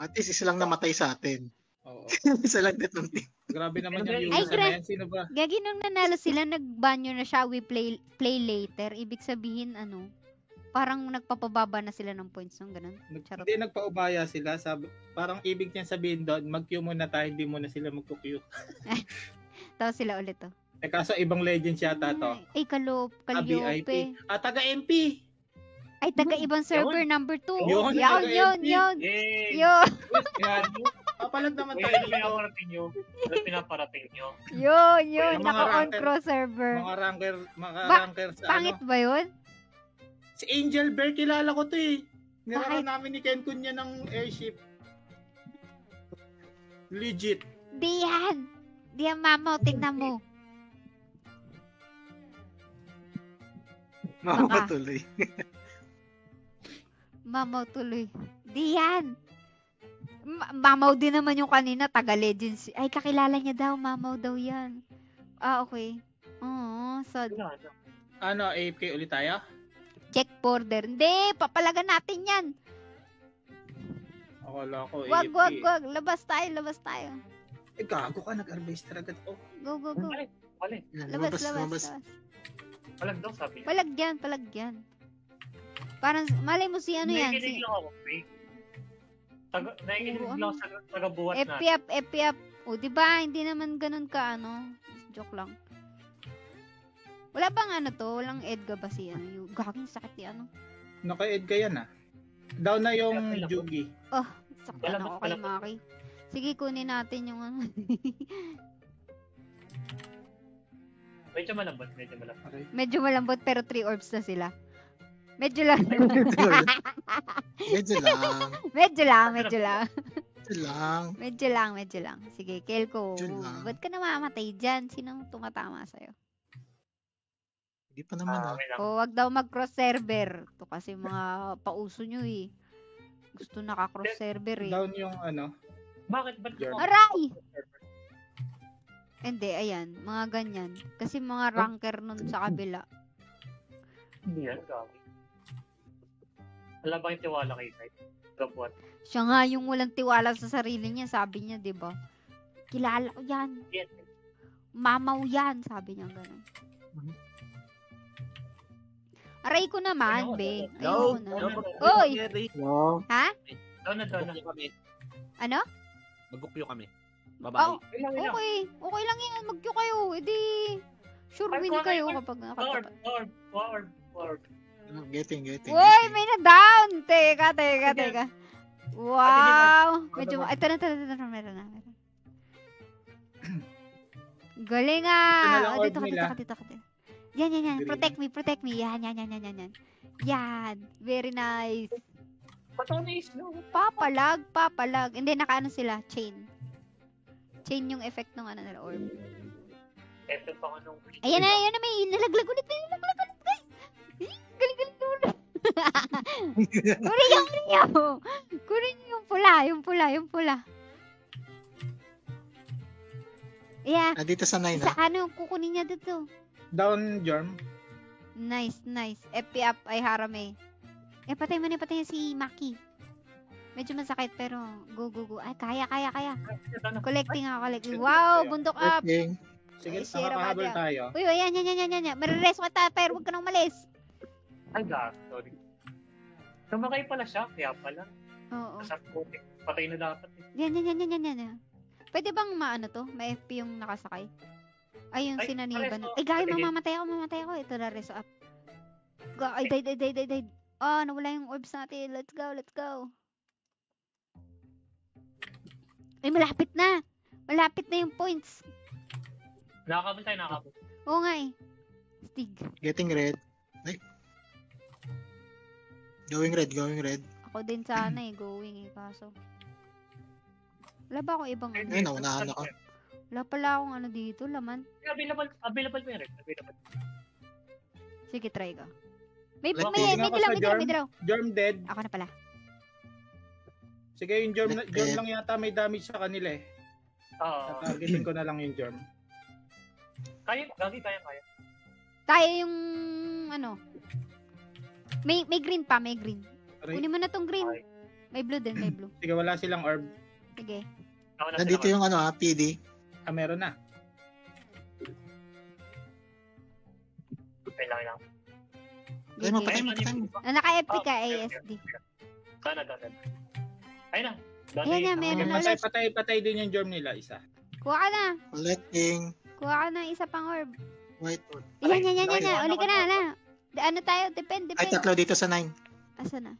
Speaker 4: At least isa lang namatay sa atin.
Speaker 2: Oo.
Speaker 4: Isa lang ditong team.
Speaker 2: Grabe naman yung
Speaker 1: Ay,
Speaker 2: user na yan. Sino ba?
Speaker 1: Gagi nung nanalo sila, nagbanyo na siya, we play later. Ibig sabihin, ano, parang nagpapababa na sila ng points ng ganun. Charot.
Speaker 2: Hindi nagpaubaya sila. Parang ibig niya sabihin doon, mag-queue muna tayo, hindi muna sila mag-queue.
Speaker 1: Tapos sila ulit, oh.
Speaker 2: Eh kaso ibang legends yata to.
Speaker 1: Ay, Kalyope.
Speaker 2: VIP. Taga-MP.
Speaker 1: Ay, taga-ibang server, number 2.
Speaker 2: Yun,
Speaker 1: Yun.
Speaker 3: Yay!
Speaker 1: Yun.
Speaker 2: Yan. Papalag naman
Speaker 3: Uy,
Speaker 2: tayo
Speaker 3: ano
Speaker 2: dito.
Speaker 3: pinaparating nyo? Ano pinaparating nyo?
Speaker 1: Yun.
Speaker 2: Yung mga
Speaker 1: Naka-on
Speaker 2: ranker.
Speaker 1: cross server.
Speaker 2: Mga
Speaker 1: Ba-
Speaker 2: ranker sa
Speaker 1: Pangit
Speaker 2: ano.
Speaker 1: ba yun?
Speaker 2: Si Angel Bear, kilala ko to eh. Nirara
Speaker 1: Bakit?
Speaker 2: namin ni Ken Kun niya ng airship. Legit.
Speaker 1: Di yan, mamaw. Tignan mo.
Speaker 4: Mamatuloy.
Speaker 1: Mamaw tuloy. Di yan. Mamaw din naman yung kanina, taga-legends. Ay, kakilala niya daw. Mamaw daw yan. Ah, okay. Oo, sad.
Speaker 3: Wala na.
Speaker 2: Ano, AFK ulit tayo?
Speaker 1: Check border. Hindi, papalagan natin yan.
Speaker 2: Akala ko
Speaker 1: Wag.
Speaker 2: AFK.
Speaker 1: Labas tayo.
Speaker 2: Eh, gago ka, nag-harvester agad. Oh.
Speaker 1: Go.
Speaker 3: Wala.
Speaker 1: Labas.
Speaker 3: Walang daw sabi.
Speaker 1: Palag yan. Parang, malay mo si ano yan.
Speaker 3: Nakikinig
Speaker 1: Si,
Speaker 3: lang ako. Wait. Nakikinig
Speaker 1: Puro
Speaker 3: lang sa taga-buhat natin.
Speaker 1: FP up. O, di ba? Hindi naman ganun ka, ano. Joke lang. Wala bang ano to? Walang Edga ba si ano? Yung gaging sakit ni ano?
Speaker 2: Naka-ed ka yan, ah. Down na yung Jugi.
Speaker 1: Oh, sakit na ako kay
Speaker 3: Palabas.
Speaker 1: Maki. Sige, kunin natin yung ano.
Speaker 3: Medyo malambot.
Speaker 2: Okay.
Speaker 1: Medyo malambot pero 3 orbs na sila. Medyo lang.
Speaker 4: Medyo lang.
Speaker 1: Medyo lang, medyo lang.
Speaker 4: Medyo lang.
Speaker 1: Medyo lang. Sige, Kelko.
Speaker 4: Medyo lang.
Speaker 1: Ba't ka namamatay dyan? Sinong tumatama sa'yo?
Speaker 4: Hindi pa naman ah.
Speaker 3: Okay lang.
Speaker 1: O, wag daw mag-cross server. Ito kasi mga pauso nyo eh. Gusto naka-cross server eh.
Speaker 2: Down yung ano.
Speaker 3: Bakit? Ba't
Speaker 2: Jordan.
Speaker 1: Aray! Hindi, ayan. Mga ganyan. Kasi mga ranker nun sa kabila.
Speaker 3: Hindi yan, gabi. Wala ba yung tiwala kay Sai? Gabuhat.
Speaker 1: Siya nga yung walang tiwala sa sarili niya. Sabi niya, di ba? Kilala ko yan.
Speaker 3: Yan.
Speaker 1: Mamaw yan. Sabi niya gano'n. Aray ko naman, be. Ayoko na. Oy!
Speaker 4: Wow.
Speaker 1: Ha?
Speaker 3: Down na.
Speaker 5: Mag-bookyo kami.
Speaker 1: Ano?
Speaker 5: Mag-bookyo kami.
Speaker 1: Oh,
Speaker 5: Babae.
Speaker 3: Ilang.
Speaker 1: okay lang yan. Mag-queue kayo. E di, sure
Speaker 3: Ay,
Speaker 1: win
Speaker 3: kuha
Speaker 1: kayo
Speaker 3: kayo.
Speaker 1: kapag nakatapat.
Speaker 3: Orb.
Speaker 4: Getting.
Speaker 1: Uy, may na-down! Teka. Wow! Medyo, ito na. Meron na. Galing
Speaker 2: Ito na lang
Speaker 1: ah!
Speaker 2: orb
Speaker 1: Dito
Speaker 2: nila.
Speaker 1: ka. Yan.
Speaker 2: Green.
Speaker 1: Protect me. Yan. Yan. Very nice.
Speaker 3: Patonis, no?
Speaker 1: Papalag. Hindi, nakaano sila. Chain yung effect ng ano nila, orb.
Speaker 3: Ito pa nung...
Speaker 1: Ayan na, may nalaglag ulit, guys! Galing ulit. Kunin yung pula. Yeah.
Speaker 4: Dito sa 9
Speaker 1: Sa
Speaker 4: ah.
Speaker 1: ano, kukunin niya dito.
Speaker 2: Down, Jorm.
Speaker 1: Nice. FP up ay harame. Patay mo si Maki. Medyo masakit pero go. Ay, kaya. Collecting. Wow, bundok up.
Speaker 4: Getting.
Speaker 2: Sige,
Speaker 1: Ay, Sierra
Speaker 2: makakahabol
Speaker 1: Madre.
Speaker 2: tayo.
Speaker 1: Uy, yan. Marireso ka pero huwag ka nang malis.
Speaker 3: Ay, sorry. Tumakay pala siya, kaya pala.
Speaker 1: Oo.
Speaker 3: Nasa puti. Patay na dapat.
Speaker 1: Yan. Pwede bang maano to? May FP yung nakasakay? Ay, yung
Speaker 3: Ay,
Speaker 1: sinaniban.
Speaker 3: pareso.
Speaker 1: Ay, gaya,
Speaker 3: Sige.
Speaker 1: mamamatay ako. Ito na, reso up. Ay, died. Oh, nawala yung orbs natin. Let's go. Ay, malapit na yung points.
Speaker 3: Nakakabot tayo.
Speaker 1: Oo nga eh. Stig.
Speaker 4: Getting red. Ay. Going red.
Speaker 1: Ako din sana going kaso. Wala ba akong ibang ano?
Speaker 4: Ay, naunahan ako.
Speaker 1: Wala pala akong ano dito, laman.
Speaker 3: Available pa yun. Available.
Speaker 1: Sige, try ka. May
Speaker 4: Let's
Speaker 2: see. Tingnan ko sa Jorm.
Speaker 1: dilaw.
Speaker 2: Jorm dead.
Speaker 1: Ako na pala.
Speaker 2: Sige, yung Jorm
Speaker 4: Dead.
Speaker 2: lang yata may damage sa kanila eh.
Speaker 3: Oo.
Speaker 2: Targetin ko na lang yung Jorm.
Speaker 3: Kaya.
Speaker 1: Tayo yung ano. May green pa, may green.
Speaker 2: Aray.
Speaker 1: Kunin mo na tong green.
Speaker 3: Okay.
Speaker 1: May blue din, may blue.
Speaker 2: Sige, wala silang orb.
Speaker 1: Sige.
Speaker 3: Ako na
Speaker 4: Nandito
Speaker 3: sila.
Speaker 4: yung ano PD.
Speaker 2: Meron na.
Speaker 3: Kailangan lang.
Speaker 4: Ay, mapatay mo.
Speaker 1: Naka-FP ka, ASD.
Speaker 3: Dana. Ayun na.
Speaker 1: Ayan na, meron na ulit.
Speaker 2: Patay din yung Jorm nila, isa.
Speaker 1: Kuha ka na.
Speaker 4: Collecting.
Speaker 1: Kuha ka na isa pang orb.
Speaker 4: White orb.
Speaker 1: Yan.
Speaker 3: Ay,
Speaker 1: Uli ka na. Ano tayo? Depende.
Speaker 4: Ay, tatlo dito sa 9.
Speaker 1: Asa na?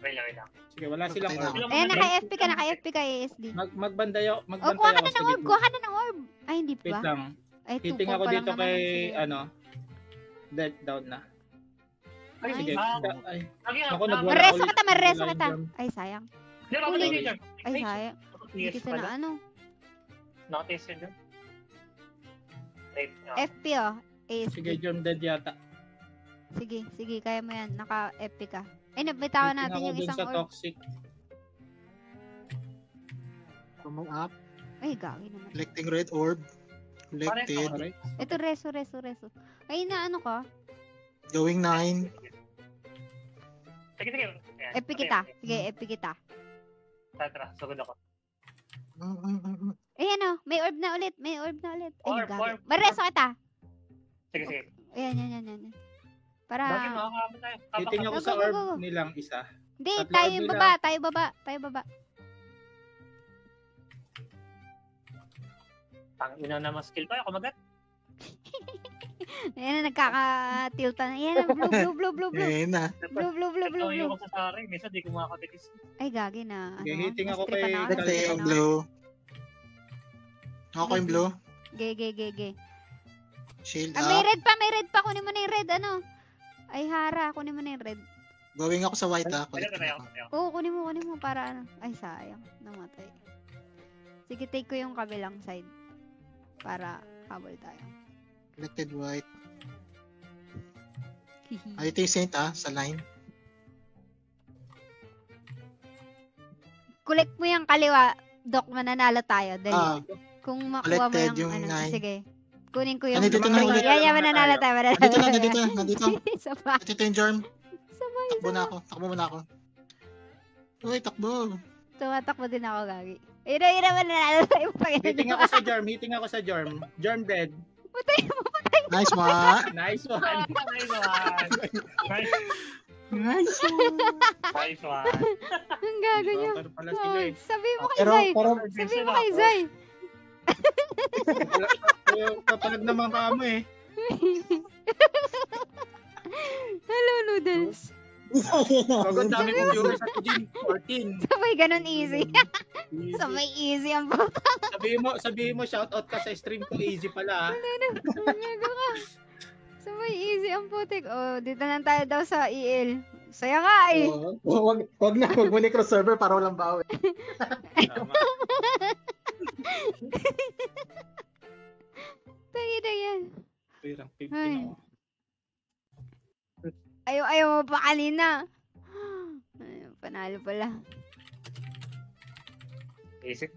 Speaker 3: Wait lang.
Speaker 2: Sige, wala silang
Speaker 4: Patay na
Speaker 2: orb.
Speaker 4: ako.
Speaker 1: Ayan, naka-FP ka, ASD.
Speaker 2: Magbantay
Speaker 1: Oh,
Speaker 2: ako
Speaker 1: kuha ka na
Speaker 2: sa
Speaker 1: ng orb.
Speaker 2: gitna.
Speaker 1: Kuha ka na ng orb. Ay, hindi
Speaker 2: Wait
Speaker 1: pa.
Speaker 2: lang.
Speaker 1: Ay, 2-4
Speaker 2: Titing ako
Speaker 1: pa lang
Speaker 2: dito
Speaker 1: naman.
Speaker 2: kay,
Speaker 1: Sige.
Speaker 2: dead down na.
Speaker 3: Ay,
Speaker 2: Sige.
Speaker 3: ah,
Speaker 2: Ay,
Speaker 3: Lagi
Speaker 2: Ako,
Speaker 3: na.
Speaker 2: nagwala.
Speaker 1: Mareso
Speaker 2: ulit.
Speaker 1: kita.
Speaker 2: Wala yung Jorm.
Speaker 1: Ay, sayang.
Speaker 3: Di ba,
Speaker 1: Uli.
Speaker 3: patay yun dyan?
Speaker 1: Ay, sayang. Hindi
Speaker 3: Yes,
Speaker 1: kita
Speaker 3: pala.
Speaker 1: na ano.
Speaker 3: Nakatis yun dyan. Right.
Speaker 1: FP oh. ASD.
Speaker 2: Sige, Jorm dead yata.
Speaker 1: Sige. Kaya mo yan. Naka-FP ka. Ay, nabitawan
Speaker 2: Titing
Speaker 1: natin
Speaker 2: ako
Speaker 1: yung
Speaker 2: dun
Speaker 1: isang
Speaker 2: sa
Speaker 1: orb.
Speaker 2: toxic.
Speaker 4: Come up.
Speaker 1: Ay, gawin naman.
Speaker 4: Collecting red orb. Collected.
Speaker 2: Alright.
Speaker 1: Ito, reso. Ay, na ano ka?
Speaker 4: Going 9.
Speaker 3: Sige. Ayan.
Speaker 1: FP kita. Sige, FP kita.
Speaker 3: Tara, sugod ako.
Speaker 1: Ayan oh. May orb na ulit. Ay,
Speaker 3: Orb.
Speaker 1: gabi. Mareso kita.
Speaker 3: Sige.
Speaker 1: Ayan. Para...
Speaker 3: Bakit makakabot tayo?
Speaker 2: Titing ako
Speaker 1: Go,
Speaker 2: sa
Speaker 1: go,
Speaker 2: orb
Speaker 1: go.
Speaker 2: nilang isa.
Speaker 1: Hindi,
Speaker 2: Tatlo
Speaker 1: tayo
Speaker 2: nila.
Speaker 1: baba, tayo baba, tayo baba.
Speaker 3: Ang ina naman skill pa, ako magat.
Speaker 1: Ayan na, nagkaka-tilta na. Ayan na, blue.
Speaker 4: Ayun na.
Speaker 1: Blue.
Speaker 3: Ito yung sa Sari, minsan di ko makakatilis.
Speaker 1: Ay, gagi na.
Speaker 2: Okay, hitting ako
Speaker 1: nastripan
Speaker 2: kay-
Speaker 1: ako,
Speaker 4: Let's say
Speaker 1: nastripan
Speaker 4: yung
Speaker 1: ako.
Speaker 4: blue. Ako yung blue.
Speaker 1: Ge.
Speaker 4: Shield
Speaker 1: Ah, may
Speaker 4: up.
Speaker 1: red pa. Kunin mo na yung red, ano. Ay, Hara, kunin mo na yung red.
Speaker 4: Going ako sa white
Speaker 3: Kaya
Speaker 4: ah. Collecting
Speaker 3: tayo,
Speaker 4: ako.
Speaker 1: Oo, kunin mo para ano. Ay, sayang. Namatay. Sige, take ko yung kabilang side. Para habol tayo.
Speaker 4: Collected white.
Speaker 1: Hihi.
Speaker 4: Ah, ito yung Saint sa line.
Speaker 1: Collect mo yung kaliwa, Doc, mananalo tayo. Dali.
Speaker 4: Ah,
Speaker 1: Kung makuha mo
Speaker 4: collected
Speaker 1: yung,
Speaker 4: yung
Speaker 1: ano,
Speaker 4: nine.
Speaker 1: sige. Kunin ko yung...
Speaker 4: Nandito na ulit.
Speaker 1: Yan, mananalo tayo.
Speaker 4: nandito.
Speaker 1: Sabay.
Speaker 4: Ito yung germ.
Speaker 1: Sabay.
Speaker 4: Takbo muna ako. Uy, takbo.
Speaker 1: Tumatakbo din ako, gagi. Ira, mananalo tayo.
Speaker 2: Hitting ako sa germ. Germ dead.
Speaker 4: Nice one.
Speaker 2: Nice one.
Speaker 3: Nice one.
Speaker 4: Nice
Speaker 3: Nice one.
Speaker 1: Ang gago niya.
Speaker 2: Joker pala sila eh.
Speaker 1: Sabi mo kay
Speaker 4: Pero,
Speaker 1: Zay.
Speaker 4: pero,
Speaker 1: Sabi mo kay Zay.
Speaker 2: Kapalag naman kamo eh.
Speaker 1: Hello, Noodles.
Speaker 2: Pagod dami kong viewers sa Tujin. 14.
Speaker 1: Sabay ganun easy.
Speaker 2: Easy.
Speaker 1: Sabay easy ang puta.
Speaker 2: Sabihin mo shoutout ka sa stream ko, easy pala.
Speaker 1: Gago ka. Sabay easy ang putik. Oh, dito na tayo daw sa EL. Saya nga eh.
Speaker 4: wag mo ni cross server para walang bawi.
Speaker 2: Tama.
Speaker 1: Tayo na yan.
Speaker 2: Pirang
Speaker 1: Ay.
Speaker 2: 15 ako.
Speaker 1: Ayaw mo pa kanina. Ay, panalo pala.
Speaker 3: Basic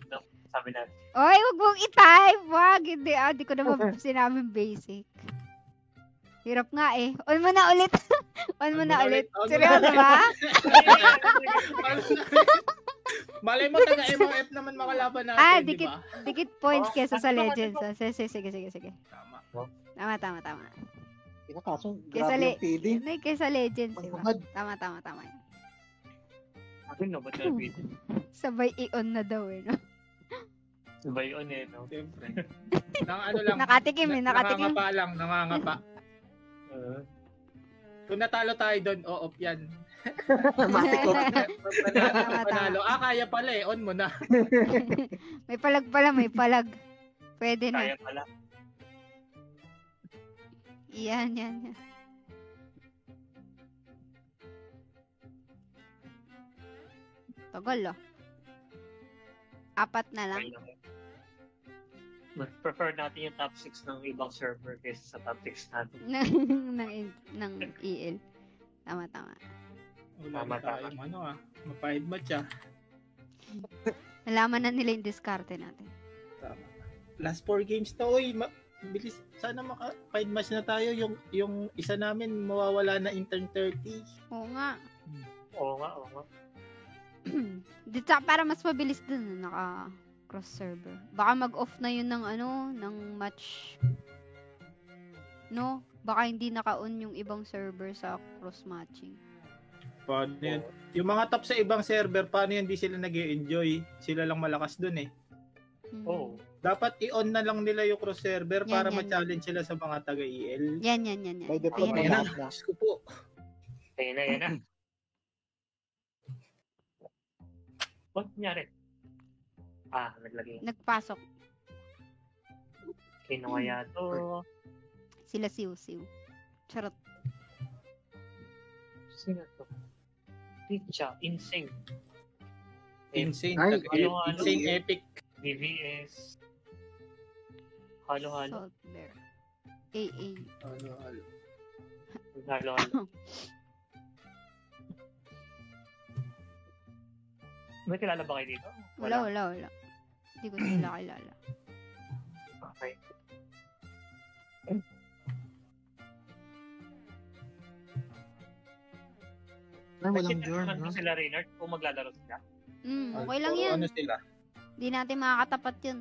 Speaker 3: daw. Sabi natin.
Speaker 1: Oy, wag mong i-type. Wag, hindi. Di ko naman sinabing basic. Hirap nga eh. On mo na ulit. On mo na ulit. Seryoso ba?
Speaker 2: Malay mo taga MOF naman makalaban natin, di ba?
Speaker 1: Dikit points kesa sa Legends. Sige.
Speaker 2: Tama.
Speaker 1: Tama.
Speaker 4: Kaso,
Speaker 1: Kesa
Speaker 4: grabe yung PD.
Speaker 1: Hindi, kesa Legends. Diba?
Speaker 4: Mahal.
Speaker 1: Tama yan.
Speaker 3: Sabi no, ba't na video?
Speaker 1: Sabay i-on na daw eh. No?
Speaker 3: Sabay on eh, no?
Speaker 2: Siyempre. Nang ano lang.
Speaker 1: Nakatikim eh. Nakatikim.
Speaker 2: Nangangapa lang, nangangapa. Kung natalo tayo doon, off yan.
Speaker 4: Matik ko.
Speaker 2: Panalo. Kaya pala eh. On mo na.
Speaker 1: May palag pala, may palag. Pwede na.
Speaker 3: Kaya pala.
Speaker 1: Yan. Tagal ah. 4 na lang.
Speaker 3: Mas prefer natin yung top 6 ng ibang server kaysa sa top 6 natin.
Speaker 1: ng EL. Tama.
Speaker 2: Wala na tayong ano mapahid match ah.
Speaker 1: Nalaman na nila yung diskarte natin.
Speaker 2: Tama. Last 4 games na, uy. Bilis. Sana maka-5 match na tayo. Yung isa namin mawawala na intern 30.
Speaker 1: Oo nga.
Speaker 3: Oo nga.
Speaker 1: Dito para mas mabilis dun naka cross server. Baka mag-off na yun ng ng match. No? Baka hindi naka-on yung ibang server sa cross matching.
Speaker 2: Paano yun? Yung mga top sa ibang server, paano yun? Di sila nag-enjoy. Sila lang malakas dun eh.
Speaker 3: Oo.
Speaker 2: Dapat i-on na lang nila yung cross server
Speaker 1: Yan,
Speaker 2: para
Speaker 1: yan.
Speaker 2: ma-challenge sila sa mga taga-EL.
Speaker 1: Yan.
Speaker 4: By default,
Speaker 1: Ayan
Speaker 2: Ayan
Speaker 1: na.
Speaker 2: na. Diyos ko po.
Speaker 3: Yan na. What nangyari? Naglagay.
Speaker 1: Nagpasok.
Speaker 3: Kino kaya to?
Speaker 1: Sila siw-siw. Charot.
Speaker 3: Sino to? Pizza. Insane.
Speaker 2: Insane.
Speaker 4: Ay,
Speaker 3: halo-halo.
Speaker 2: Insane epic.
Speaker 3: BBS. Halo-halo.
Speaker 1: Salt bear. AA.
Speaker 3: Halo-halo. May kilala ba kayo dito?
Speaker 1: Wala. Hindi ko sila kilala.
Speaker 3: Okay.
Speaker 4: Ay, walang
Speaker 3: Nakita
Speaker 4: Jorn.
Speaker 3: naman ko sila Reynard kung maglalaro sila.
Speaker 1: Okay lang yan.
Speaker 2: Ano sila?
Speaker 1: Hindi natin makakatapat yun.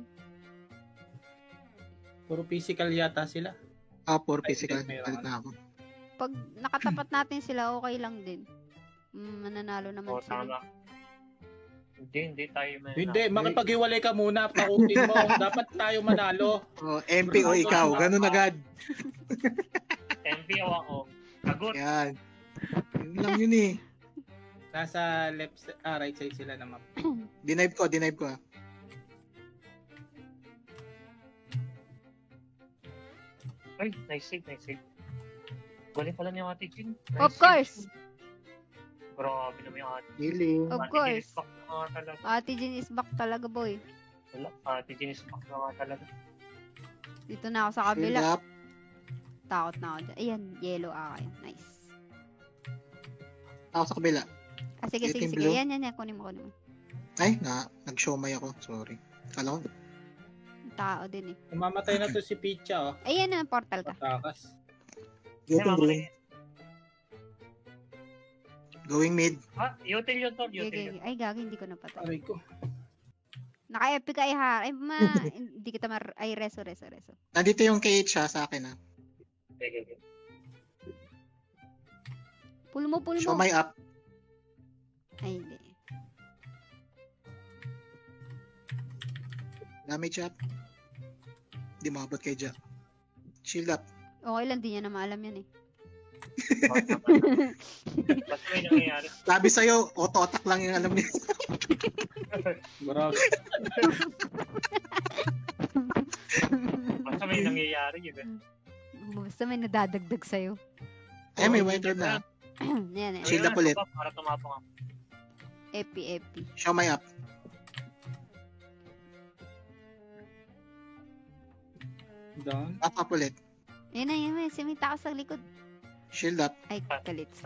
Speaker 2: Puro physical yata sila.
Speaker 4: For physical.
Speaker 2: Ay,
Speaker 4: Palit na ako.
Speaker 1: Pag nakatapat natin sila, okay lang din. Mananalo naman
Speaker 3: O,
Speaker 1: sila.
Speaker 3: tama. Hindi tayo man.
Speaker 2: Hindi, makipag-iwalay ka muna. Takutin mo. Dapat tayo manalo.
Speaker 4: Oh, MP o ikaw, ganun agad.
Speaker 3: MPO ako. Sagot.
Speaker 4: Yan. Yun lang yun eh.
Speaker 2: Nasa right side sila na map.
Speaker 4: Denive ko.
Speaker 3: Ay, nice save. Galing pala niya Ate Jin. Nice
Speaker 1: Of
Speaker 3: save.
Speaker 1: course.
Speaker 3: Grabe naman yung Ate.
Speaker 4: Healing.
Speaker 1: Of
Speaker 3: Ate Jin
Speaker 1: course.
Speaker 3: is back na nga talaga.
Speaker 1: Ate Jean is back talaga, boy.
Speaker 3: Wala, Ate Jin is back na nga talaga.
Speaker 1: Dito na ako sa
Speaker 4: Shield
Speaker 1: kabila.
Speaker 4: up.
Speaker 1: Takot na ako dyan. Ayan, yellow akin. Nice.
Speaker 4: Ako sa kabila.
Speaker 1: Sige.
Speaker 4: Itim blue.
Speaker 1: Yan. Kunin mo.
Speaker 4: Ay, nag-showmay ako. Sorry. Kala ko.
Speaker 1: Tao din eh.
Speaker 2: Mamamatay na to si Picha, oh.
Speaker 1: Ayan na, portal ka.
Speaker 2: Patakas.
Speaker 4: Getting green. Going mid.
Speaker 3: Ah, util yun, Tol. Util yun.
Speaker 1: Ay, gagi, hindi ko napatay.
Speaker 2: Aray ko.
Speaker 1: Naka-epic ka, ay, hindi kita ay, reso.
Speaker 4: Nandito yung KH sa akin ah.
Speaker 3: Okay.
Speaker 1: Pull mo.
Speaker 4: Showmay up.
Speaker 1: Ay, hindi.
Speaker 4: Damage up. Hindi makabot kay Jack. Shield up.
Speaker 1: Okay lang, di niya na maalam yan eh.
Speaker 3: Basta may nangyayari.
Speaker 4: Sabi sa'yo, auto-attack lang yung alam niya.
Speaker 2: Bro.
Speaker 3: Basta may nangyayari yun.
Speaker 1: Basta may nadadagdag sa'yo.
Speaker 4: Ay, may white orb na.
Speaker 1: Yan.
Speaker 4: Shield up ulit.
Speaker 3: Para tumapang ako.
Speaker 1: Epi.
Speaker 4: Showmay up.
Speaker 2: Down.
Speaker 4: Up up ulit.
Speaker 1: Yan na, may tao sa likod.
Speaker 4: Shield up.
Speaker 1: Ay, kalits.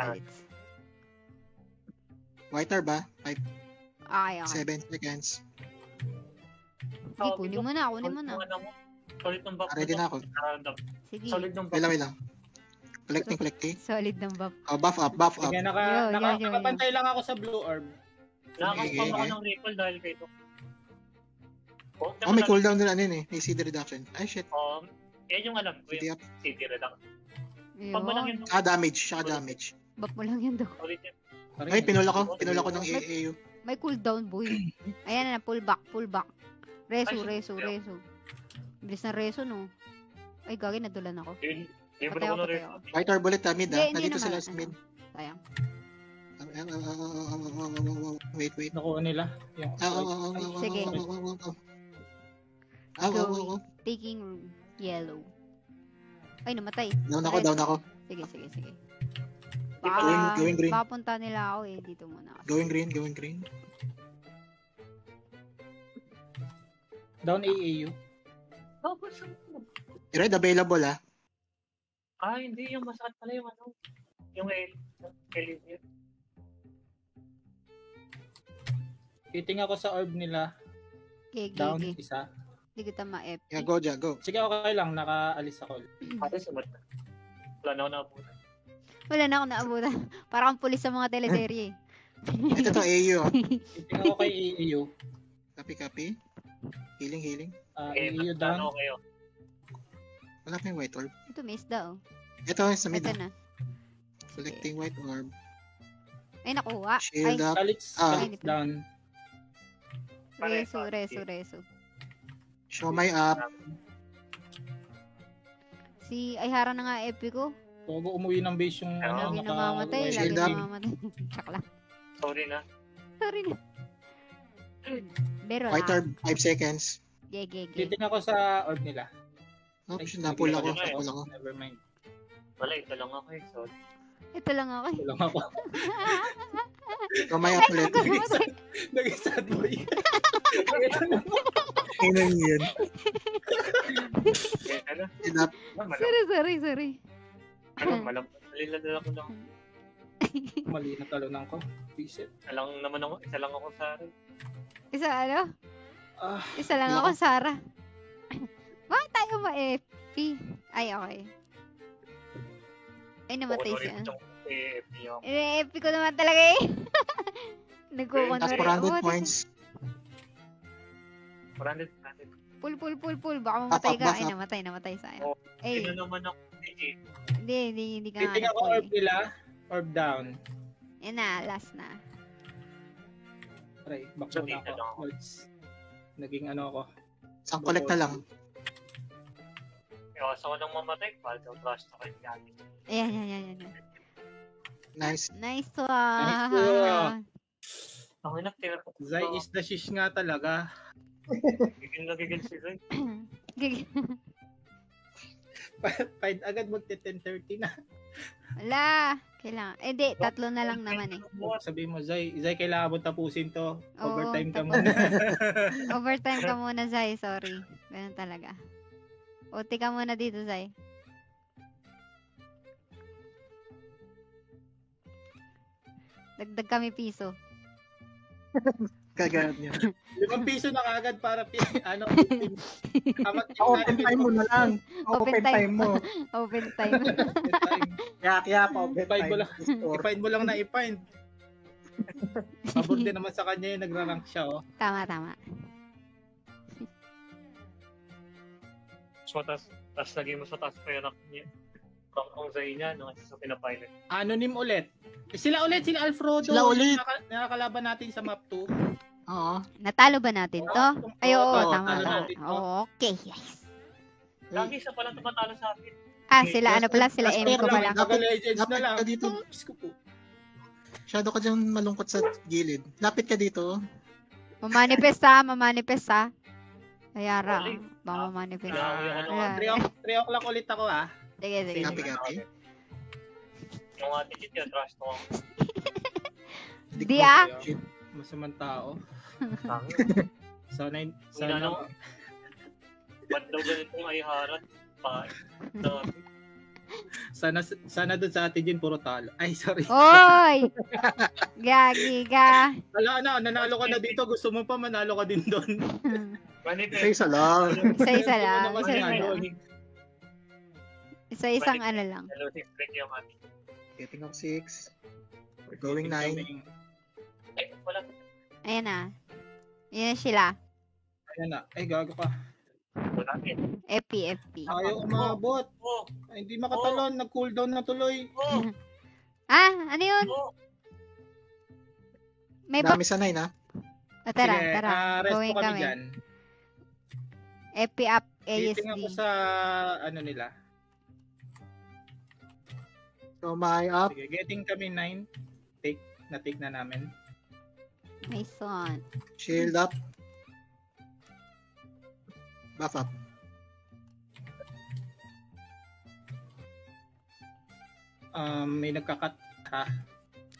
Speaker 4: White orb ah.
Speaker 1: Okay.
Speaker 4: 7 seconds.
Speaker 1: Sige, kunin mo na.
Speaker 3: Solid ng buff.
Speaker 4: Ready na ako.
Speaker 1: Sige,
Speaker 3: Solid ng buff.
Speaker 4: Wait lang. Collecting.
Speaker 1: solid ng buff.
Speaker 4: Oh, buff up.
Speaker 2: Sige,
Speaker 1: Yo.
Speaker 2: nakapantay lang ako sa blue orb.
Speaker 3: Nakakapam ako ng recall dahil kay ito.
Speaker 4: Oh, may cooldown din ano yun eh. May CD reduction. Ay, shit.
Speaker 3: Yan yung alam ko,
Speaker 4: CD
Speaker 3: yung
Speaker 4: up.
Speaker 3: CD reduction. Pag mo lang
Speaker 1: Yun.
Speaker 3: yun.
Speaker 4: Damage. Siya damage.
Speaker 1: Buff mo lang yan, do.
Speaker 3: Solid yan.
Speaker 4: Ay, pinula ko ng AAU.
Speaker 1: May cooldown, boy. Ayan na, pull back. Reso. Bilis na reso, no? Ay, gagi, nadulan ako.
Speaker 3: Libre
Speaker 1: Patay
Speaker 3: ko
Speaker 1: ako.
Speaker 3: na rin.
Speaker 4: White orb ulit mid
Speaker 1: Hindi
Speaker 4: Nandito
Speaker 1: naman.
Speaker 4: sila sa mid.
Speaker 1: Sayang.
Speaker 4: Wait.
Speaker 2: Nakuha nila. Yung
Speaker 1: Sige.
Speaker 4: Oh.
Speaker 1: Taking yellow. Ay, namatay.
Speaker 4: Down ako.
Speaker 1: Sige.
Speaker 4: Going green.
Speaker 1: Papunta nila ako eh. Dito muna ako.
Speaker 4: Going green.
Speaker 2: Down AAU.
Speaker 4: Red available ah.
Speaker 3: Hindi. Yung masakit pala yung ano. Yung Elite.
Speaker 2: Titing ako sa orb nila. Down, isa.
Speaker 1: Hindi kita ma-ep.
Speaker 4: Yeah, go.
Speaker 2: Sige, okay lang. Nakaalis ako.
Speaker 3: Pati sumat na. Wala na ako nakapunta.
Speaker 1: Wala na akong naabutan. Parang pulis sa mga teleserye.
Speaker 4: Ito to AU.
Speaker 2: Titing ako kay AAU.
Speaker 4: Copy. Healing.
Speaker 2: AAU down.
Speaker 3: Ano kayo?
Speaker 4: Wala pa yung white orb.
Speaker 1: Ito, miss daw.
Speaker 4: Ito sa mid.
Speaker 1: Ito na.
Speaker 4: Collecting white orb.
Speaker 1: Ay, nakuha. Ay,
Speaker 4: Shield up.
Speaker 2: Kalits down.
Speaker 1: reso.
Speaker 4: Showmay up.
Speaker 1: Ay, hara na nga epi ko.
Speaker 2: Bago umuwi ng base yung
Speaker 1: Lagi namamatay.
Speaker 4: Shield up.
Speaker 1: Tsak lang.
Speaker 3: Sorry na.
Speaker 1: Sorry na. Pero
Speaker 4: White orb 5 seconds.
Speaker 1: Gege.
Speaker 2: Titing ako sa orb nila.
Speaker 4: Oops, napul ako.
Speaker 2: Never mind.
Speaker 3: Wala, ito lang ako eh. Sorry.
Speaker 1: Ito lang ako.
Speaker 2: Ito lang ako.
Speaker 4: Showmay up ulit.
Speaker 2: Naging sad boy.
Speaker 4: Kailan yun?
Speaker 3: Ano?
Speaker 4: Shield up.
Speaker 1: Sorry.
Speaker 3: Malila na ako lang.
Speaker 2: Mali na talunan ko. Visit.
Speaker 3: Isa lang ako sa akin.
Speaker 1: Isa ano? Isa lang
Speaker 4: wala
Speaker 1: ako, Sarah. Bakit tayo ma-FP? Ay, okay. Ay, namatay siya. FP ko naman talaga eh.
Speaker 4: Tapos
Speaker 1: Nagkukontrol.
Speaker 4: 400 points.
Speaker 3: 400.
Speaker 1: Pull. Baka mamatay ka.
Speaker 4: Buff
Speaker 1: Ay,
Speaker 4: up.
Speaker 1: namatay sayang.
Speaker 3: Oh,
Speaker 1: Eh,
Speaker 3: Sino naman ako?
Speaker 1: hindi ka nga
Speaker 2: Titing ako
Speaker 1: na-pull
Speaker 2: orb nila. Orb down.
Speaker 1: Yan na, last na.
Speaker 2: Try, back
Speaker 3: So,
Speaker 2: muna
Speaker 3: dito lang
Speaker 2: ako.
Speaker 3: ako.
Speaker 2: Words. Naging ano ako.
Speaker 4: Isang collect na lang.
Speaker 3: Iwas ako nang mamatay. Paldo, trust ako yung gamit.
Speaker 1: Ayan.
Speaker 4: Nice.
Speaker 1: Nice
Speaker 2: Nice
Speaker 1: one.
Speaker 2: one.
Speaker 3: Ako yung nagtira ko.
Speaker 2: Zay is the shish nga talaga.
Speaker 3: Gigil si Zay.
Speaker 2: Find agad magte-10:30 na.
Speaker 1: Wala. Kailangan. Di, tatlo na lang naman eh.
Speaker 2: Sabi mo, Zay, kailangan mo tapusin to.
Speaker 1: Oo,
Speaker 2: Overtime ka
Speaker 1: tapos-
Speaker 2: muna.
Speaker 1: Overtime ka muna, Zay. Sorry. Ganun talaga. Uti ka muna dito, Zay. Dagdag kami piso.
Speaker 4: Kagad niya.
Speaker 2: 5 piso na kagad para ano,
Speaker 4: Open time mo na lang.
Speaker 1: Open
Speaker 4: Open
Speaker 1: time.
Speaker 4: time mo.
Speaker 1: Open time.
Speaker 4: Kaya pa open
Speaker 2: Find mo
Speaker 4: time.
Speaker 2: lang. I-find mo lang na i-find. Pabor din naman sa kanya yung nagra-rank siya, oh.
Speaker 1: Tama.
Speaker 3: So, tas lagay mo sa taas pa yung rank niya. Rank ang Zay niya, no? Kasi sa pinapilot.
Speaker 2: Anonym ulit. Sila Alfredo.
Speaker 4: Sila ulit.
Speaker 2: Nakakalaban natin sa map 2.
Speaker 4: Oo.
Speaker 1: Natalo ba natin to? Ay, oo,
Speaker 2: Oo,
Speaker 1: tama.
Speaker 2: talo
Speaker 1: Tama.
Speaker 2: natin to.
Speaker 1: Okay, yes.
Speaker 3: Lagi isa palang tumatalo sa akin.
Speaker 1: Sila ano pala, sila M ko pala.
Speaker 2: Dapat Legends na
Speaker 4: Lapit
Speaker 2: lang.
Speaker 4: ka dito.
Speaker 2: Diyos ko po.
Speaker 4: Masyado ka dyan malungkot sa gilid. Lapit ka dito.
Speaker 1: Mamanifest ha. Ayara. Baka mamanifest. Wala.
Speaker 2: 3 o'clock ulit ako, ah.
Speaker 1: Sige.
Speaker 4: Gapi.
Speaker 3: Yung attitude yun, trust ko.
Speaker 1: Di ah.
Speaker 2: Masamang tao.
Speaker 3: Tangi.
Speaker 2: Sana
Speaker 3: Ano? Ba't daw ganitong ay harap?
Speaker 2: sana doon sa atin din puro talo. Ay, sorry.
Speaker 1: Oy! Gagi ka.
Speaker 2: Nanalo ka na dito. Gusto mo pa manalo ka din doon.
Speaker 4: Isa lang.
Speaker 1: Isa-isa lang.
Speaker 2: Ano naman
Speaker 1: Isa-isa
Speaker 2: yan,
Speaker 1: lang.
Speaker 2: yun?
Speaker 1: Isa-isang ano lang.
Speaker 3: Hello, si Frank yung ating.
Speaker 4: Getting up 6. We're going 9.
Speaker 3: Ay, wala.
Speaker 1: Ayan na. Yan sila.
Speaker 2: Ayan na. Ay, gago ka.
Speaker 3: Wala din.
Speaker 1: FP.
Speaker 2: Ayaw umabot.
Speaker 3: Oh,
Speaker 2: Ay, hindi makatalon. Nag-cooldown na tuloy.
Speaker 3: oh,
Speaker 1: Ano yun?
Speaker 3: oh.
Speaker 1: May ba?
Speaker 4: Dami sa 9 ha.
Speaker 1: Tara.
Speaker 2: Resto
Speaker 1: Going
Speaker 2: kami
Speaker 1: kami.
Speaker 2: dyan.
Speaker 1: FP up
Speaker 2: Titingnan ko
Speaker 1: ASD.
Speaker 2: sa ano nila.
Speaker 4: So my up.
Speaker 2: Sige, getting kami 9. Take na namin.
Speaker 1: Nice one.
Speaker 4: Shield up. Buff up.
Speaker 2: May nagkakat ha.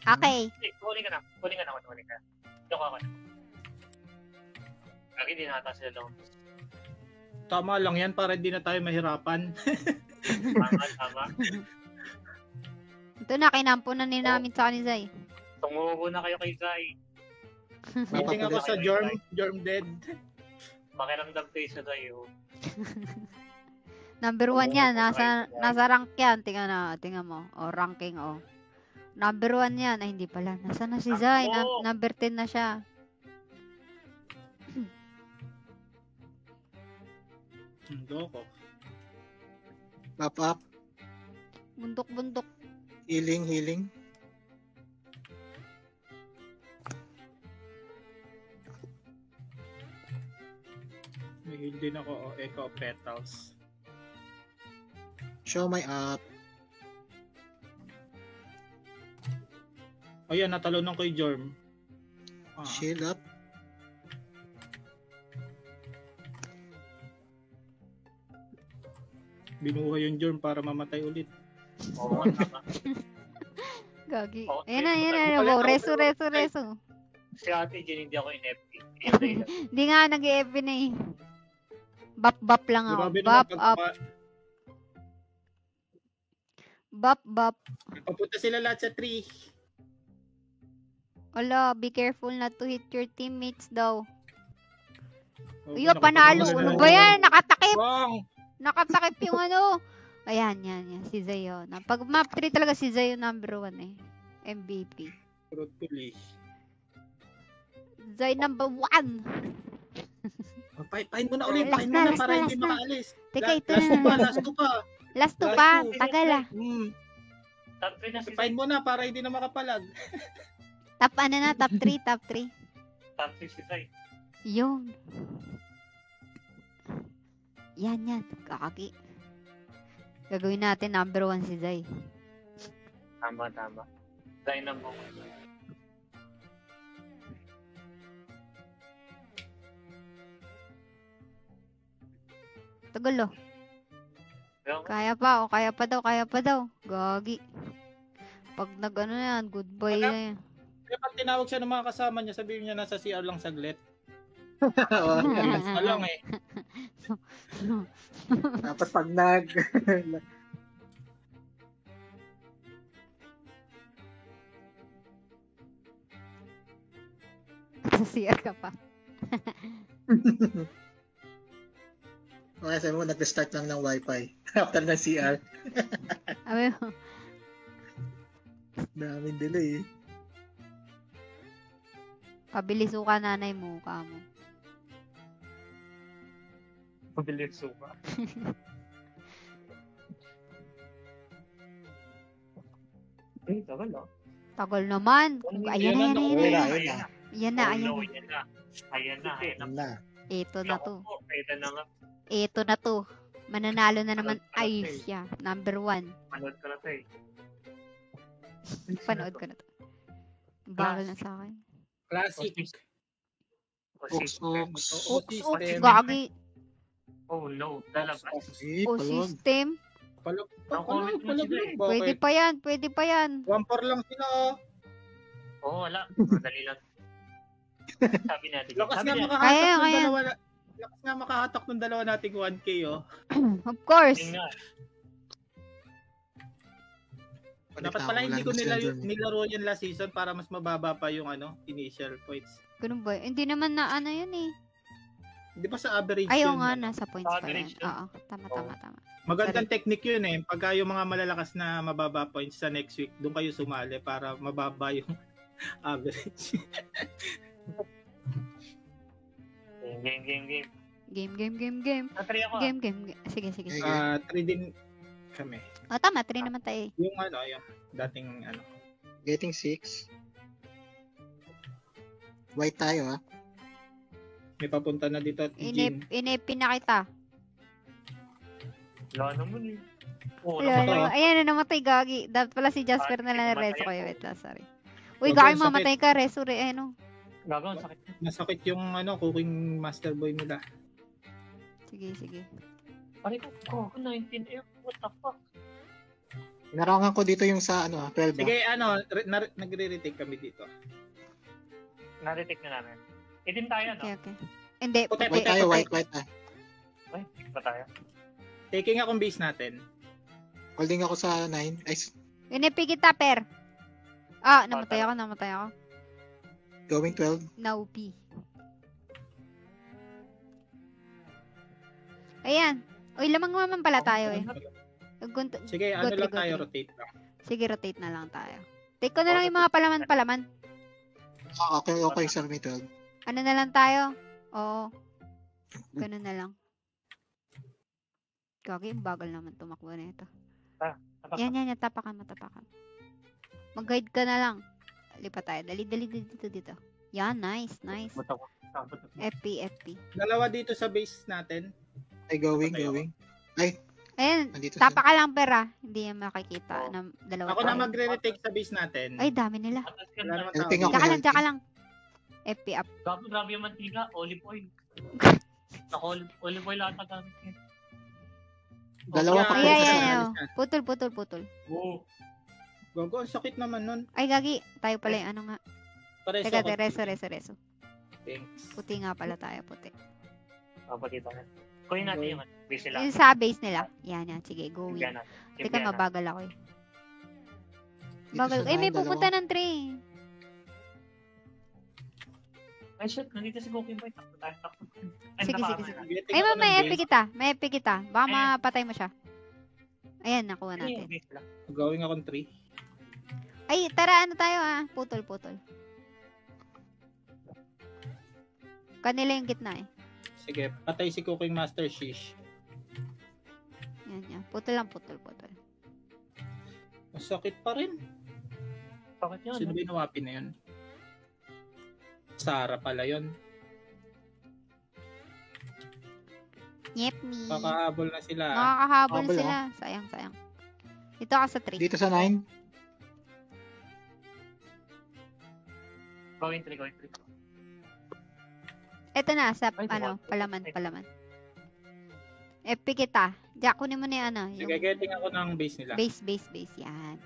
Speaker 1: Okay.
Speaker 3: Kunin ka na. Ito ka. Lagi din nata sila daw.
Speaker 2: Tama lang yan para hindi na tayo mahirapan.
Speaker 3: Tama.
Speaker 1: Ito na, kinampunan din namin sa kanil Zay.
Speaker 3: Tumubo na kayo kay Zay.
Speaker 2: Meeting ako sa Jorm Dead.
Speaker 3: Makiramdam kayo sa Zay. Oh.
Speaker 1: Number 1 yan. Nasa rank yan. Tingnan mo. Ranking Number 1 yan. Ay, hindi pala. Nasa na si Zay? Number 10 na siya.
Speaker 2: Doko.
Speaker 4: Buff up.
Speaker 1: Bundok.
Speaker 4: Healing.
Speaker 2: May heal din ako. Echo Petals.
Speaker 4: Show my up.
Speaker 2: Ayan, natalonan ko yung Jorm.
Speaker 4: Shield up.
Speaker 2: Binuhay yung Jorm para mamatay ulit.
Speaker 3: Oo, tama.
Speaker 1: Gagi.
Speaker 3: Okay.
Speaker 1: Ayan na. Reso.
Speaker 3: Si Ate Jen, hindi ako in FP.
Speaker 1: Hindi nga nag-FP na eh. Bap lang ako.
Speaker 2: Grabe
Speaker 1: Bap
Speaker 2: naman
Speaker 1: up. Bap.
Speaker 2: Papunta sila lahat sa tree.
Speaker 1: Ala, be careful not to hit your teammates daw.
Speaker 2: Okay,
Speaker 1: Uyo, panalo. Ano ba yan? Nakatakip.
Speaker 2: Bang!
Speaker 1: Nakatakip yung ano. Ayan, yan. Si Zayo. Pag map 3 talaga si Zayo number 1 eh. MVP.
Speaker 2: Truthfully.
Speaker 1: Zay number 1.
Speaker 2: Pahin mo na ulit.
Speaker 1: Last
Speaker 2: Pahin
Speaker 1: na,
Speaker 2: mo na
Speaker 1: last
Speaker 2: para
Speaker 1: na,
Speaker 2: hindi
Speaker 1: last na.
Speaker 2: makaalis.
Speaker 1: Teka, ito
Speaker 2: Last
Speaker 1: na.
Speaker 2: two pa.
Speaker 1: Last 2
Speaker 2: Last
Speaker 1: pa.
Speaker 2: two.
Speaker 1: Tagal ah.
Speaker 3: Top 3 na si
Speaker 2: Find mo na para hindi na makapalag.
Speaker 1: Top ano na? Top 3, top 3.
Speaker 3: Top 3 si Zay.
Speaker 1: Yun. Yan. Kaki. Gagawin natin number 1 si Zay.
Speaker 3: Tama. Zay number 1.
Speaker 1: Tagal oh.
Speaker 3: Pero,
Speaker 1: Kaya pa daw. Gagi. Pag nag-ano na yan, goodbye na yan.
Speaker 2: Kaya pag tinawag siya ng mga kasama niya, sabihin niya nasa CR lang saglit.
Speaker 4: Oo.
Speaker 2: Yes, lang eh.
Speaker 4: Tapos pag nag...
Speaker 1: Sa CR ka pa.
Speaker 4: Okay, sabi mo, nag-start lang ng wifi. After ng CR.
Speaker 1: Abi mo,
Speaker 4: Daming delay eh.
Speaker 1: pabilis ka nanay mo, kamo.
Speaker 3: mabilis suka. Tagal ah.
Speaker 1: Tagal naman. Ayan na.
Speaker 3: Ayan na.
Speaker 4: Na.
Speaker 1: Ito na to.
Speaker 3: Ito na nga.
Speaker 1: Ito na to. Mananalo na naman ay siya. Number 1.
Speaker 3: Panood ko na to eh.
Speaker 1: Panood ko na to. Bagal na sa akin.
Speaker 2: Classic.
Speaker 4: Ox.
Speaker 1: Gagi.
Speaker 3: Oh no, lalabas.
Speaker 1: O system.
Speaker 3: Comment mo sila eh.
Speaker 1: Pwede pa yan.
Speaker 2: 1-4 lang sila oh.
Speaker 3: Oo, wala. Madali lang. Sabi natin.
Speaker 2: Lakas nga
Speaker 1: Kaya.
Speaker 2: makahatak ng dalawa nating 1K oh.
Speaker 1: Of course.
Speaker 3: Yun nga.
Speaker 2: Dapat pala hindi ko nilaro yan last season para mas mababa pa yung initial points.
Speaker 1: Ganun ba? Hindi naman na ano yun eh.
Speaker 2: Hindi pa sa average
Speaker 1: Ayaw
Speaker 2: yun.
Speaker 1: nga, nasa points pa yan.
Speaker 3: Average yun.
Speaker 1: Oo, tama.
Speaker 2: Magandang technique yun eh. Pagka yung mga malalakas na mababa points sa next week, doon kayo sumali para mababa yung average.
Speaker 1: Game.
Speaker 3: Natry ako.
Speaker 1: Game. Sige.
Speaker 2: 3 din kami.
Speaker 1: O, tama. 3 naman tayo eh.
Speaker 2: Yung yung dating
Speaker 4: Getting 6. White tayo
Speaker 2: may papunta na dito at Jin.
Speaker 1: Inepin na kita.
Speaker 3: Wala naman eh. Oo,
Speaker 1: Wala,
Speaker 3: namatay.
Speaker 1: ayan na namatay, gagi. Dapat pala si Jasper na lang
Speaker 3: namatay
Speaker 1: reso
Speaker 3: ako.
Speaker 1: kayo. Wait lang, sorry. Uy,
Speaker 2: Huwag
Speaker 1: gagi,
Speaker 2: kang
Speaker 1: mamatay ka. Reso re, ano.
Speaker 3: Gagawin, sakit.
Speaker 2: Masakit yung cooking master boy nila.
Speaker 1: Sige.
Speaker 3: Pare ko, 19 what the fuck?
Speaker 4: Narangan ko dito yung sa 12
Speaker 2: Sige, nagre-retake kami dito.
Speaker 3: Naritik na namin. Itim tayo, no?
Speaker 1: Okay. Hindi,
Speaker 2: Puti.
Speaker 4: White tayo, white.
Speaker 3: Ay, ba tayo?
Speaker 2: Taking akong base natin.
Speaker 4: Holding ako sa 9. Ay,
Speaker 1: Inepi kita, per. Namatay ako.
Speaker 4: going 12.
Speaker 1: Naupi. Ayan. Uy, lamang naman pala tayo eh.
Speaker 2: Sige,
Speaker 1: Go
Speaker 2: lang
Speaker 1: three.
Speaker 2: tayo, rotate lang.
Speaker 1: Sige, rotate na lang tayo. Take ko na lang yung mga palaman.
Speaker 4: Okay, sir, may 12.
Speaker 1: Ano na lang tayo? Oo. Ganun na lang. Gagi, ang bagal naman tumakbo na ito. Yan. Tapakan mo. Mag-guide ka na lang. Lipat tayo. Dali dito. Yan, nice.
Speaker 3: Buta ko.
Speaker 1: FP.
Speaker 2: Dalawa dito sa base natin.
Speaker 4: Ay, going.
Speaker 1: Ayan,
Speaker 4: Andito
Speaker 1: tapa ka lang, pera. Hindi yan makikita. Na, dalawa
Speaker 2: Ako na
Speaker 1: tayo.
Speaker 2: magre-retake sa base natin.
Speaker 1: Ay, dami nila.
Speaker 2: Wala naman tao.
Speaker 4: Helping ako.
Speaker 1: Tsaka lang. FP up.
Speaker 3: Grabe yung mantika, olive oil. Olive oil ata gamit niya.
Speaker 4: Dalawa pa po
Speaker 1: Ay,
Speaker 4: sa
Speaker 1: Putol.
Speaker 3: Oo.
Speaker 2: Gogo, ang sakit naman nun.
Speaker 1: Ay, gagi. Tayo pala yung ano nga.
Speaker 2: Pareso
Speaker 1: Teka,
Speaker 2: ako.
Speaker 1: reso.
Speaker 2: Thanks.
Speaker 1: Puti nga pala tayo, puti.
Speaker 3: Papakita na. Kunin natin yung base nila.
Speaker 1: Yung sa base nila. Yan. Sige, go
Speaker 3: Simplihan
Speaker 1: in.
Speaker 3: natin.
Speaker 1: Teka, mabagal ako eh.
Speaker 4: Dito
Speaker 1: Bagal.
Speaker 4: sa
Speaker 1: Ay, may
Speaker 4: 9,
Speaker 1: pupunta ng train.
Speaker 3: Ay, shit. Nandito si Goku Boy. Takbo tayo.
Speaker 1: Sige.
Speaker 2: Getting
Speaker 1: Ay,
Speaker 2: ako ng
Speaker 1: may
Speaker 2: base.
Speaker 1: epic kita. Baka
Speaker 3: Ayan.
Speaker 1: mapatay mo siya. Ayan, nakuha
Speaker 3: Ano
Speaker 1: natin.
Speaker 3: yung base lang?
Speaker 2: Gawin akong 3.
Speaker 1: Ay, tara, ano tayo Putol. Kanila yung gitna eh.
Speaker 2: Sige, patay si Cooking Master Shish.
Speaker 1: Yan. Putol lang.
Speaker 2: Sakit pa rin.
Speaker 3: Bakit yun?
Speaker 2: Sino ba yung nawapi na yun? Sarah pala yun.
Speaker 1: Yep, me.
Speaker 2: Kakahabol na sila.
Speaker 1: Makakahabol
Speaker 4: Habol,
Speaker 1: sila. Sayang. Dito ka sa 3.
Speaker 4: Dito sa 9.
Speaker 3: Going 3.
Speaker 1: Ito na, sa,
Speaker 3: Ay,
Speaker 1: palaman. FP kita. Diyan, kunin mo na yung ano.
Speaker 2: Sige, getting ako ng base nila.
Speaker 1: Base. Yan.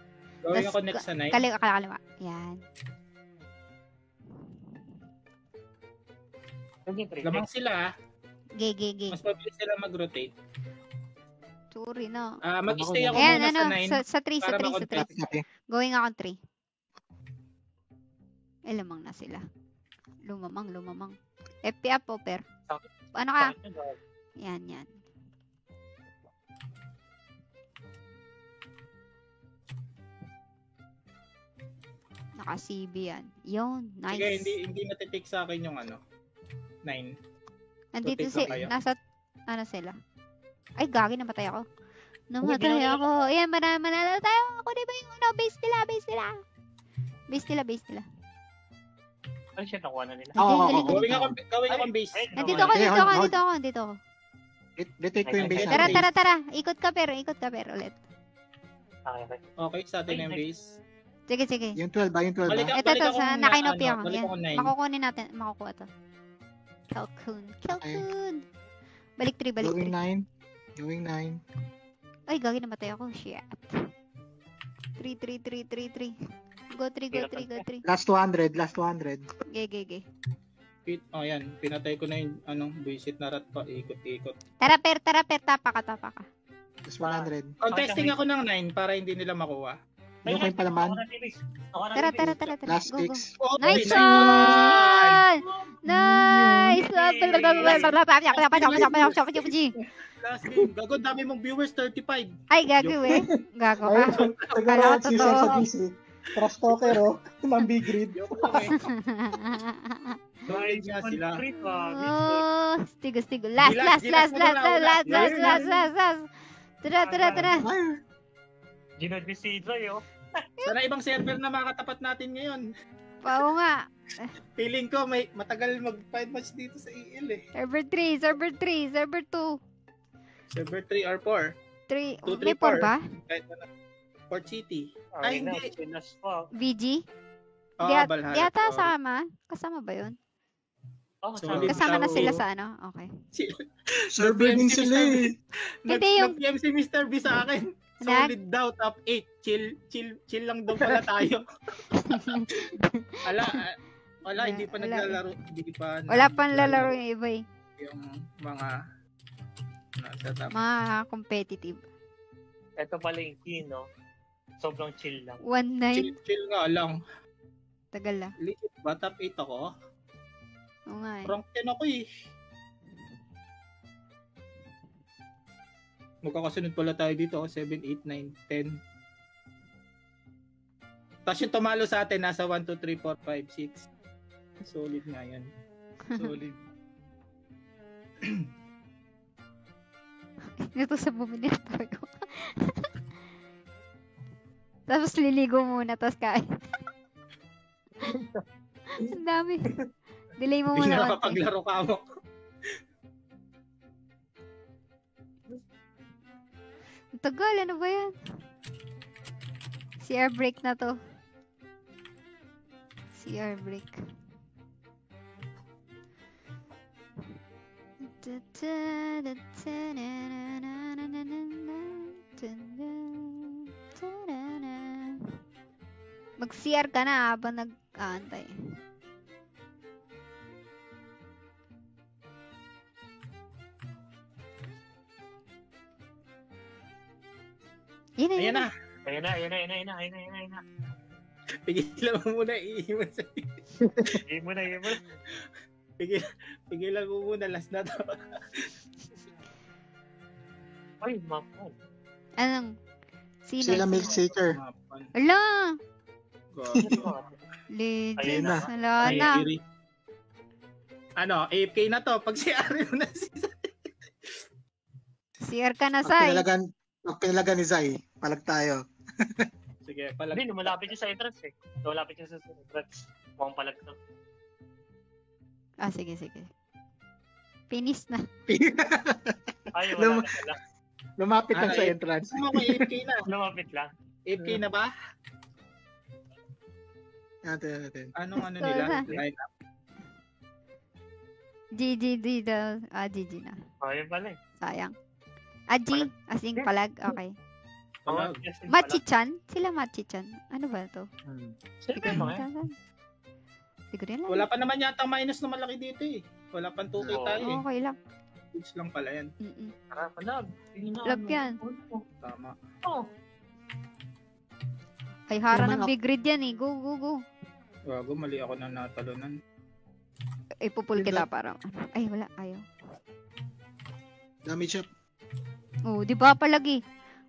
Speaker 2: Gawin
Speaker 1: Tas,
Speaker 2: ako next sa 9.
Speaker 1: Kaliwa. Yan.
Speaker 3: Going 3.
Speaker 2: Lamang sila.
Speaker 1: Gay.
Speaker 2: Mas mabilis sila mag-rotate.
Speaker 1: Sorry, no.
Speaker 2: Mag-stay ako
Speaker 1: Ayan,
Speaker 2: muna
Speaker 1: ano,
Speaker 2: sa 9.
Speaker 1: sa 3.
Speaker 2: para makontrol.
Speaker 4: Copy.
Speaker 1: Going ako 3. Lamang na sila. Lumamang. FP up, Popper. Ano ka? Yan. Naka-CB yan. Yun, nice.
Speaker 2: Sige, hindi matitik sa akin yung 9.
Speaker 1: Nandito
Speaker 2: rotate lang kayo.
Speaker 1: nasa, ano sila? Ay, gagi, namatay ako. Namatay ako. Ayan, manalo tayo. Ako, di ba yung base nila. Base nila.
Speaker 3: Ano siya, nakuha na nila?
Speaker 2: Gawin ako base.
Speaker 1: Nandito ako.
Speaker 4: Retake ko yung base
Speaker 2: Ayan.
Speaker 4: natin.
Speaker 1: Tara. Ikot ka, pero ulit.
Speaker 3: Okay.
Speaker 2: Okay, sa atin yung base.
Speaker 1: Sige.
Speaker 4: Yung 12 ba? Yung 12
Speaker 2: Balik
Speaker 4: ba?
Speaker 2: ka.
Speaker 1: Ito, sa nakinopy ako.
Speaker 2: Balik
Speaker 1: Yan.
Speaker 2: ako 9.
Speaker 1: Makukunin natin. Makukuha to. Calcoon. Balik 3.
Speaker 4: Going 9.
Speaker 1: Ay, gagi, namatay ako. Shit. 3. Go 3.
Speaker 4: Last 200.
Speaker 1: Gay.
Speaker 2: Yan. Pinatay ko na yung buisit na rat pa. Ikot.
Speaker 1: Tara, per. Tapa ka.
Speaker 4: Last 100.
Speaker 2: Contesting ako ng 9 para hindi nila makuha.
Speaker 4: Yung kayo palaman.
Speaker 1: Tara.
Speaker 4: Last
Speaker 1: Go.
Speaker 4: 6.
Speaker 2: Oh,
Speaker 1: Nice
Speaker 2: okay,
Speaker 1: one! Nice!
Speaker 2: Last game. Gago, dami mong viewers, 35.
Speaker 1: Ay, gago eh. Gago ka.
Speaker 4: Siguro
Speaker 1: Kala ko
Speaker 4: si Sir sa
Speaker 1: totoo.
Speaker 4: GC. Trash talker, oh. Mambig grid.
Speaker 2: Joke lang eh. Knowledge nga sila.
Speaker 1: Oh, stigo. Last. Tara.
Speaker 3: Ginod ni si Joy, oh.
Speaker 2: Sana ibang server na makatapat natin ngayon.
Speaker 1: Oo nga.
Speaker 2: Feeling ko may matagal mag-5 match dito sa EL eh.
Speaker 1: Server 2.
Speaker 2: Server 3 or 4.
Speaker 1: 3.
Speaker 2: 2, 3,
Speaker 1: May 4 ba?
Speaker 2: Kahit na Port City.
Speaker 3: Ay,
Speaker 2: hindi.
Speaker 3: Pinas pa.
Speaker 1: VG?
Speaker 2: Oo,
Speaker 1: Di
Speaker 2: Valhalla.
Speaker 1: yata
Speaker 2: Sorry.
Speaker 1: Kasama ba yun?
Speaker 3: Oh,
Speaker 2: Solid.
Speaker 3: sabi.
Speaker 1: Kasama na
Speaker 2: tao.
Speaker 1: sila sa ano? Okay.
Speaker 4: Server din sila eh.
Speaker 1: Hindi, yung-
Speaker 2: Nag-PM si Mr. B sa akin. Solid daw, top 8. Chill lang daw pala tayo. Wala, hindi pa
Speaker 1: Wala.
Speaker 2: naglalaro. Hindi pa.
Speaker 1: Wala pang lalaro yung iba eh.
Speaker 2: Yung mga nasa top.
Speaker 1: Mga competitive.
Speaker 3: Ito pala yung key, no? Sobrang chill lang.
Speaker 1: 1-9.
Speaker 2: Chill nga lang.
Speaker 1: Tagal ah.
Speaker 2: Legit ba? Top 8 ako?
Speaker 1: Oo nga eh.
Speaker 2: Rank 10 ako eh. Magkakasunod pala tayo dito. 7, 8, 9, 10. Tapos yung tumalo sa atin, nasa 1, 2, 3, 4, 5, 6. Solid nga yan. Solid.
Speaker 1: Ito sa bumili na ko. Tapos liligo muna, tapos kain. Ang dami. Delay mo
Speaker 2: Hindi
Speaker 1: muna.
Speaker 2: na
Speaker 1: konti.
Speaker 2: makapaglaro ka mo.
Speaker 1: Ang tagal, ano ba yan? CR break na to. CR break. Mag-CR ka na habang nag-aantay. Yan
Speaker 2: Ayan na.
Speaker 3: Ayun na.
Speaker 2: Pigilan mo muna. Iiwan sa
Speaker 3: Game mo na.
Speaker 2: Pigilan mo muna. Last na to.
Speaker 3: Ay, mapon.
Speaker 1: Anong?
Speaker 4: Sila milkshaker.
Speaker 1: Ala!
Speaker 2: Gago.
Speaker 1: Legit.
Speaker 3: Ayun
Speaker 4: na.
Speaker 1: Wala
Speaker 2: Ay,
Speaker 1: na.
Speaker 2: Iri. Ano, AFK na to. Pag si Ari mo na si
Speaker 1: CR ka na,
Speaker 4: Pag
Speaker 1: Sai.
Speaker 4: pinalagan ni Zai, palag tayo.
Speaker 2: Sige, palag.
Speaker 3: Hindi, lumalapit yung sa entrance eh. Lumalapit yung sa entrance. Mukhang palag to.
Speaker 1: Ah, sige. Finish na.
Speaker 3: Ay, wala na pala.
Speaker 4: Lumapit lang sa
Speaker 2: eh.
Speaker 4: entrance.
Speaker 2: Ano ko, AFK na.
Speaker 3: Lumapit lang.
Speaker 2: AFK na ba?
Speaker 4: Natin.
Speaker 2: Anong ano
Speaker 1: So,
Speaker 2: nila?
Speaker 1: na.
Speaker 2: Line up.
Speaker 1: GG daw. Ah, GG na.
Speaker 3: Oh, yun pala eh.
Speaker 1: Sayang. Ah, G. As in palag. Okay.
Speaker 2: Palag.
Speaker 3: Oh, yes, yun pala.
Speaker 1: Machi-chan? Sila Machi-chan. Ano ba to?
Speaker 3: Sino ba yung mga yan?
Speaker 1: Siguro yan lang.
Speaker 2: Wala pa naman yata minus na malaki dito eh. Wala pang 2K
Speaker 3: Oo.
Speaker 2: tayo eh.
Speaker 1: Okay lang.
Speaker 2: Huge lang pala yan.
Speaker 1: Mm-mm.
Speaker 3: Tara, palag.
Speaker 1: Lag yan.
Speaker 2: Tama.
Speaker 3: Oh.
Speaker 1: Ay, hara
Speaker 4: Naman
Speaker 1: ng big red yan eh. Go.
Speaker 2: Gago, mali ako na natalunan.
Speaker 1: Ipupul kita para. Ay, wala. Ayaw.
Speaker 4: Damage up.
Speaker 1: Oh, di ba palagi?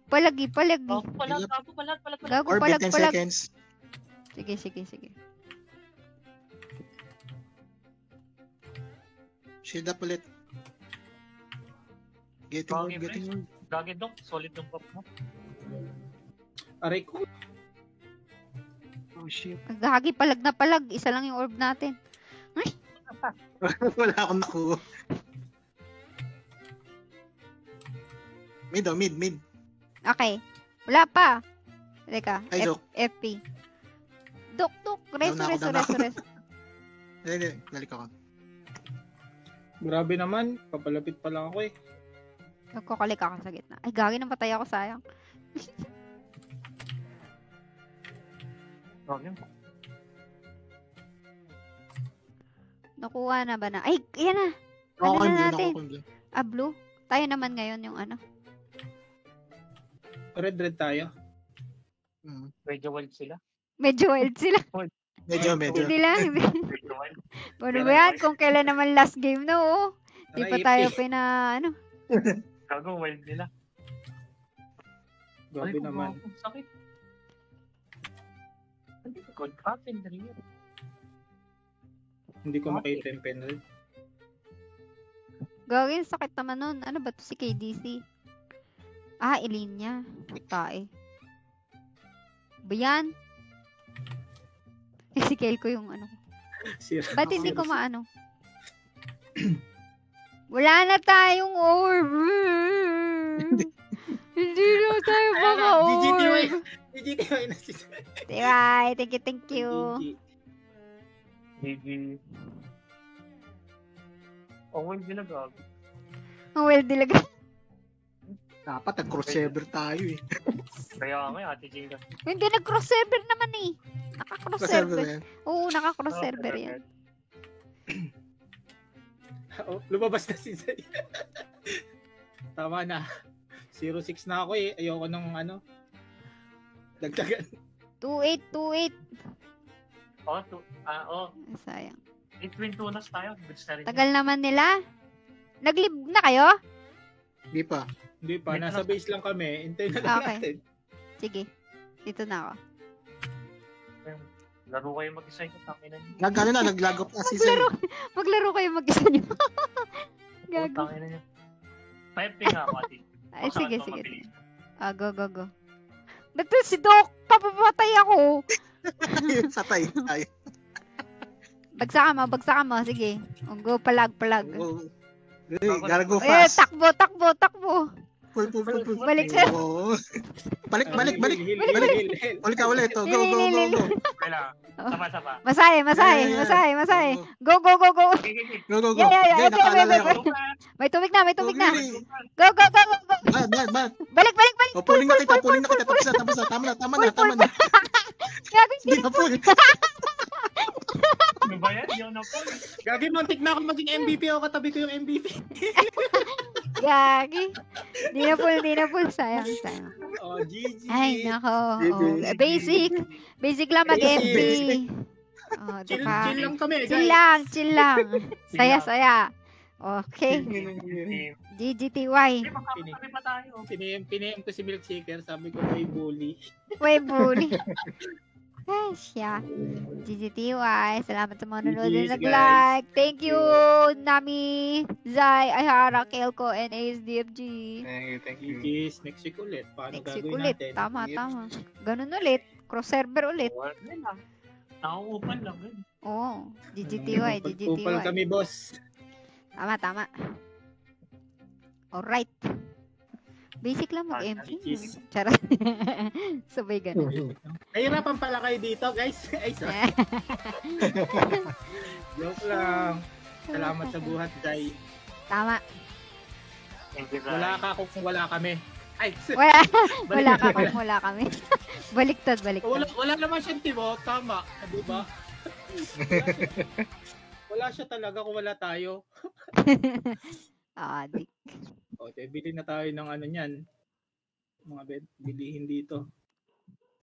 Speaker 1: Palagi.
Speaker 3: Oh, palag.
Speaker 1: Gago,
Speaker 4: Orbit 10
Speaker 1: palag.
Speaker 4: seconds.
Speaker 1: Sige.
Speaker 4: Shield up ulit. Getting word.
Speaker 3: Gagi dok, solid yung pop mo.
Speaker 2: Aray ko.
Speaker 4: Oh shit.
Speaker 1: Gagi, palag na palag. Isa lang yung orb natin.
Speaker 4: Wala akong nakuha. Mid.
Speaker 1: Okay. Wala pa. Teka.
Speaker 4: Ay, Dok.
Speaker 1: FP. Dok. Reso.
Speaker 4: Down ako. Hindi. Balik ako.
Speaker 2: Grabe naman. Papalapit pa lang ako eh.
Speaker 1: Nagkukalik ako sa gitna. Ay, gagi, napatay ako, sayang.
Speaker 3: Gagi.
Speaker 1: Nakuha na ba na? Ay, yan na.
Speaker 4: Ako
Speaker 1: Ano na
Speaker 4: blue.
Speaker 1: natin?
Speaker 4: Ako blue.
Speaker 1: Ah, blue. Tayo naman ngayon yung ano.
Speaker 2: Red tayo.
Speaker 3: Medyo wild sila.
Speaker 1: Medyo wild sila.
Speaker 4: Medyo.
Speaker 1: Hindi lang.
Speaker 3: Medyo wild.
Speaker 1: Ano ba yan? Kung kailan naman last game na, oh. Di pa tayo ano.
Speaker 3: Gago, wild nila.
Speaker 2: Grabe naman.
Speaker 3: Ang sakit. Hindi ko god happen na rin.
Speaker 2: Hindi ko makita yung pen red.
Speaker 1: Gagawin, sakit naman nun. Ano ba to si KDC? Ah, Ilinya. Tae. Ba yan? Si Kel ko yung ano.
Speaker 2: Sira.
Speaker 1: Ba't hindi ko maano? Wala na tayong orb. Hindi na tayo mga orb.
Speaker 2: GGTY na si
Speaker 1: Diba? Thank you.
Speaker 3: Maybe. Oh, wild nila gago.
Speaker 1: Well, dilaga.
Speaker 4: Dapat nag-crossover tayo eh.
Speaker 3: Kaya nga, Ate Jing.
Speaker 1: Hindi, nag-cross-server naman eh.
Speaker 4: Crossover
Speaker 1: Naka-cross-server.
Speaker 4: na yan.
Speaker 1: Oo, naka-cross-server yan.
Speaker 2: Oh, lumabas na si Zay. Tama na. 0-6 na ako eh. Ayoko nung ano. Dagdagan.
Speaker 1: 2-8.
Speaker 3: Oh,
Speaker 1: Sayang.
Speaker 3: 8-win tunas tayo. Goods na rin.
Speaker 1: Tagal naman nila. Nag-live na kayo?
Speaker 4: Hindi pa.
Speaker 2: Hindi pa.
Speaker 3: May
Speaker 2: Nasa
Speaker 3: tanong-
Speaker 2: base lang kami. Hintayin na lang
Speaker 1: Okay.
Speaker 2: natin.
Speaker 1: Sige. Dito na ako.
Speaker 3: Laro kayo mag-isa yung tangin na niyo.
Speaker 4: Nag-lag up na si Zay.
Speaker 1: Maglaro kayo mag-isa nyo. Gago.
Speaker 3: Tangin na niyo. 5 nga ako, Ate.
Speaker 1: Ay,
Speaker 3: Baka
Speaker 1: sige.
Speaker 3: mabilis.
Speaker 1: Ah, go. Ba't to si Doc? Papapatay ako.
Speaker 4: Satay tayo.
Speaker 1: Bagsa ka mo. Sige. Go, palag.
Speaker 4: Oh. Hey, gotta go
Speaker 1: Eh,
Speaker 4: fast.
Speaker 1: takbo.
Speaker 4: Pull.
Speaker 1: Balik sir.
Speaker 4: Oh. Balik.
Speaker 2: Hil.
Speaker 4: Ulit ka ulit. Oh, go.
Speaker 3: Kailangan. Sapa.
Speaker 1: Masahe. Go.
Speaker 3: Sige.
Speaker 4: Go.
Speaker 1: Yeah.
Speaker 4: Jay,
Speaker 1: Okay,
Speaker 4: nakaalala
Speaker 1: wait.
Speaker 4: ako.
Speaker 1: May tubig na.
Speaker 4: Okay.
Speaker 1: Go.
Speaker 4: Bad.
Speaker 1: Balik.
Speaker 4: Oh, pulling na kita. Tapos na. Tama na.
Speaker 1: Gago,
Speaker 4: Hindi na full.
Speaker 3: Ano ba yan? Yun na po.
Speaker 2: Gagi, muntik na ako maging MVP. Ako katabi ko yung MVP.
Speaker 1: Gagi. Di na full. Sayang.
Speaker 2: Oh, GG.
Speaker 1: Ay, nako.
Speaker 4: GG.
Speaker 1: Oh, basic lang mag-MP. Oh,
Speaker 2: Chill
Speaker 1: diba?
Speaker 2: lang kami, guys.
Speaker 1: Chill lang. Saya. Okay. GGTY.
Speaker 3: Makakatabi pa tayo.
Speaker 2: Pinayam ko si Milkshaker. Sabi ko, may bully.
Speaker 1: Way bully. Siya. GGTY. Salamat sa mga nanonood
Speaker 2: GGs,
Speaker 1: na nag-like. Thank you, Nami, Zai, Ayhara, Kelko, and ASDFG.
Speaker 5: Thank you.
Speaker 2: GG's, next week ulit. Paano
Speaker 1: Next week
Speaker 2: gagawin
Speaker 1: ulit.
Speaker 2: natin?
Speaker 1: Tama. Ganun ulit. Cross server ulit.
Speaker 3: Nakauupan lang.
Speaker 1: Oo. GGTY.
Speaker 2: Kupal kami, boss.
Speaker 1: Tama. Alright. Basic lang mag-MP.
Speaker 2: GG's.
Speaker 1: Charot. Sabay ganun.
Speaker 2: Nahirapan pala kayo dito, guys. Ay, sorry. Joke lang. Salamat sa buhat, Jai.
Speaker 1: Tama.
Speaker 3: Thank you,
Speaker 2: Wala ka kung wala kami. Ay,
Speaker 1: Wala ka kung wala kami. Baliktad.
Speaker 2: wala naman siyang timo. Tama. Di ba? Wala siya talaga kung wala tayo.
Speaker 1: Adik.
Speaker 2: Okay, bili na tayo ng ano niyan. Mga bilihin dito.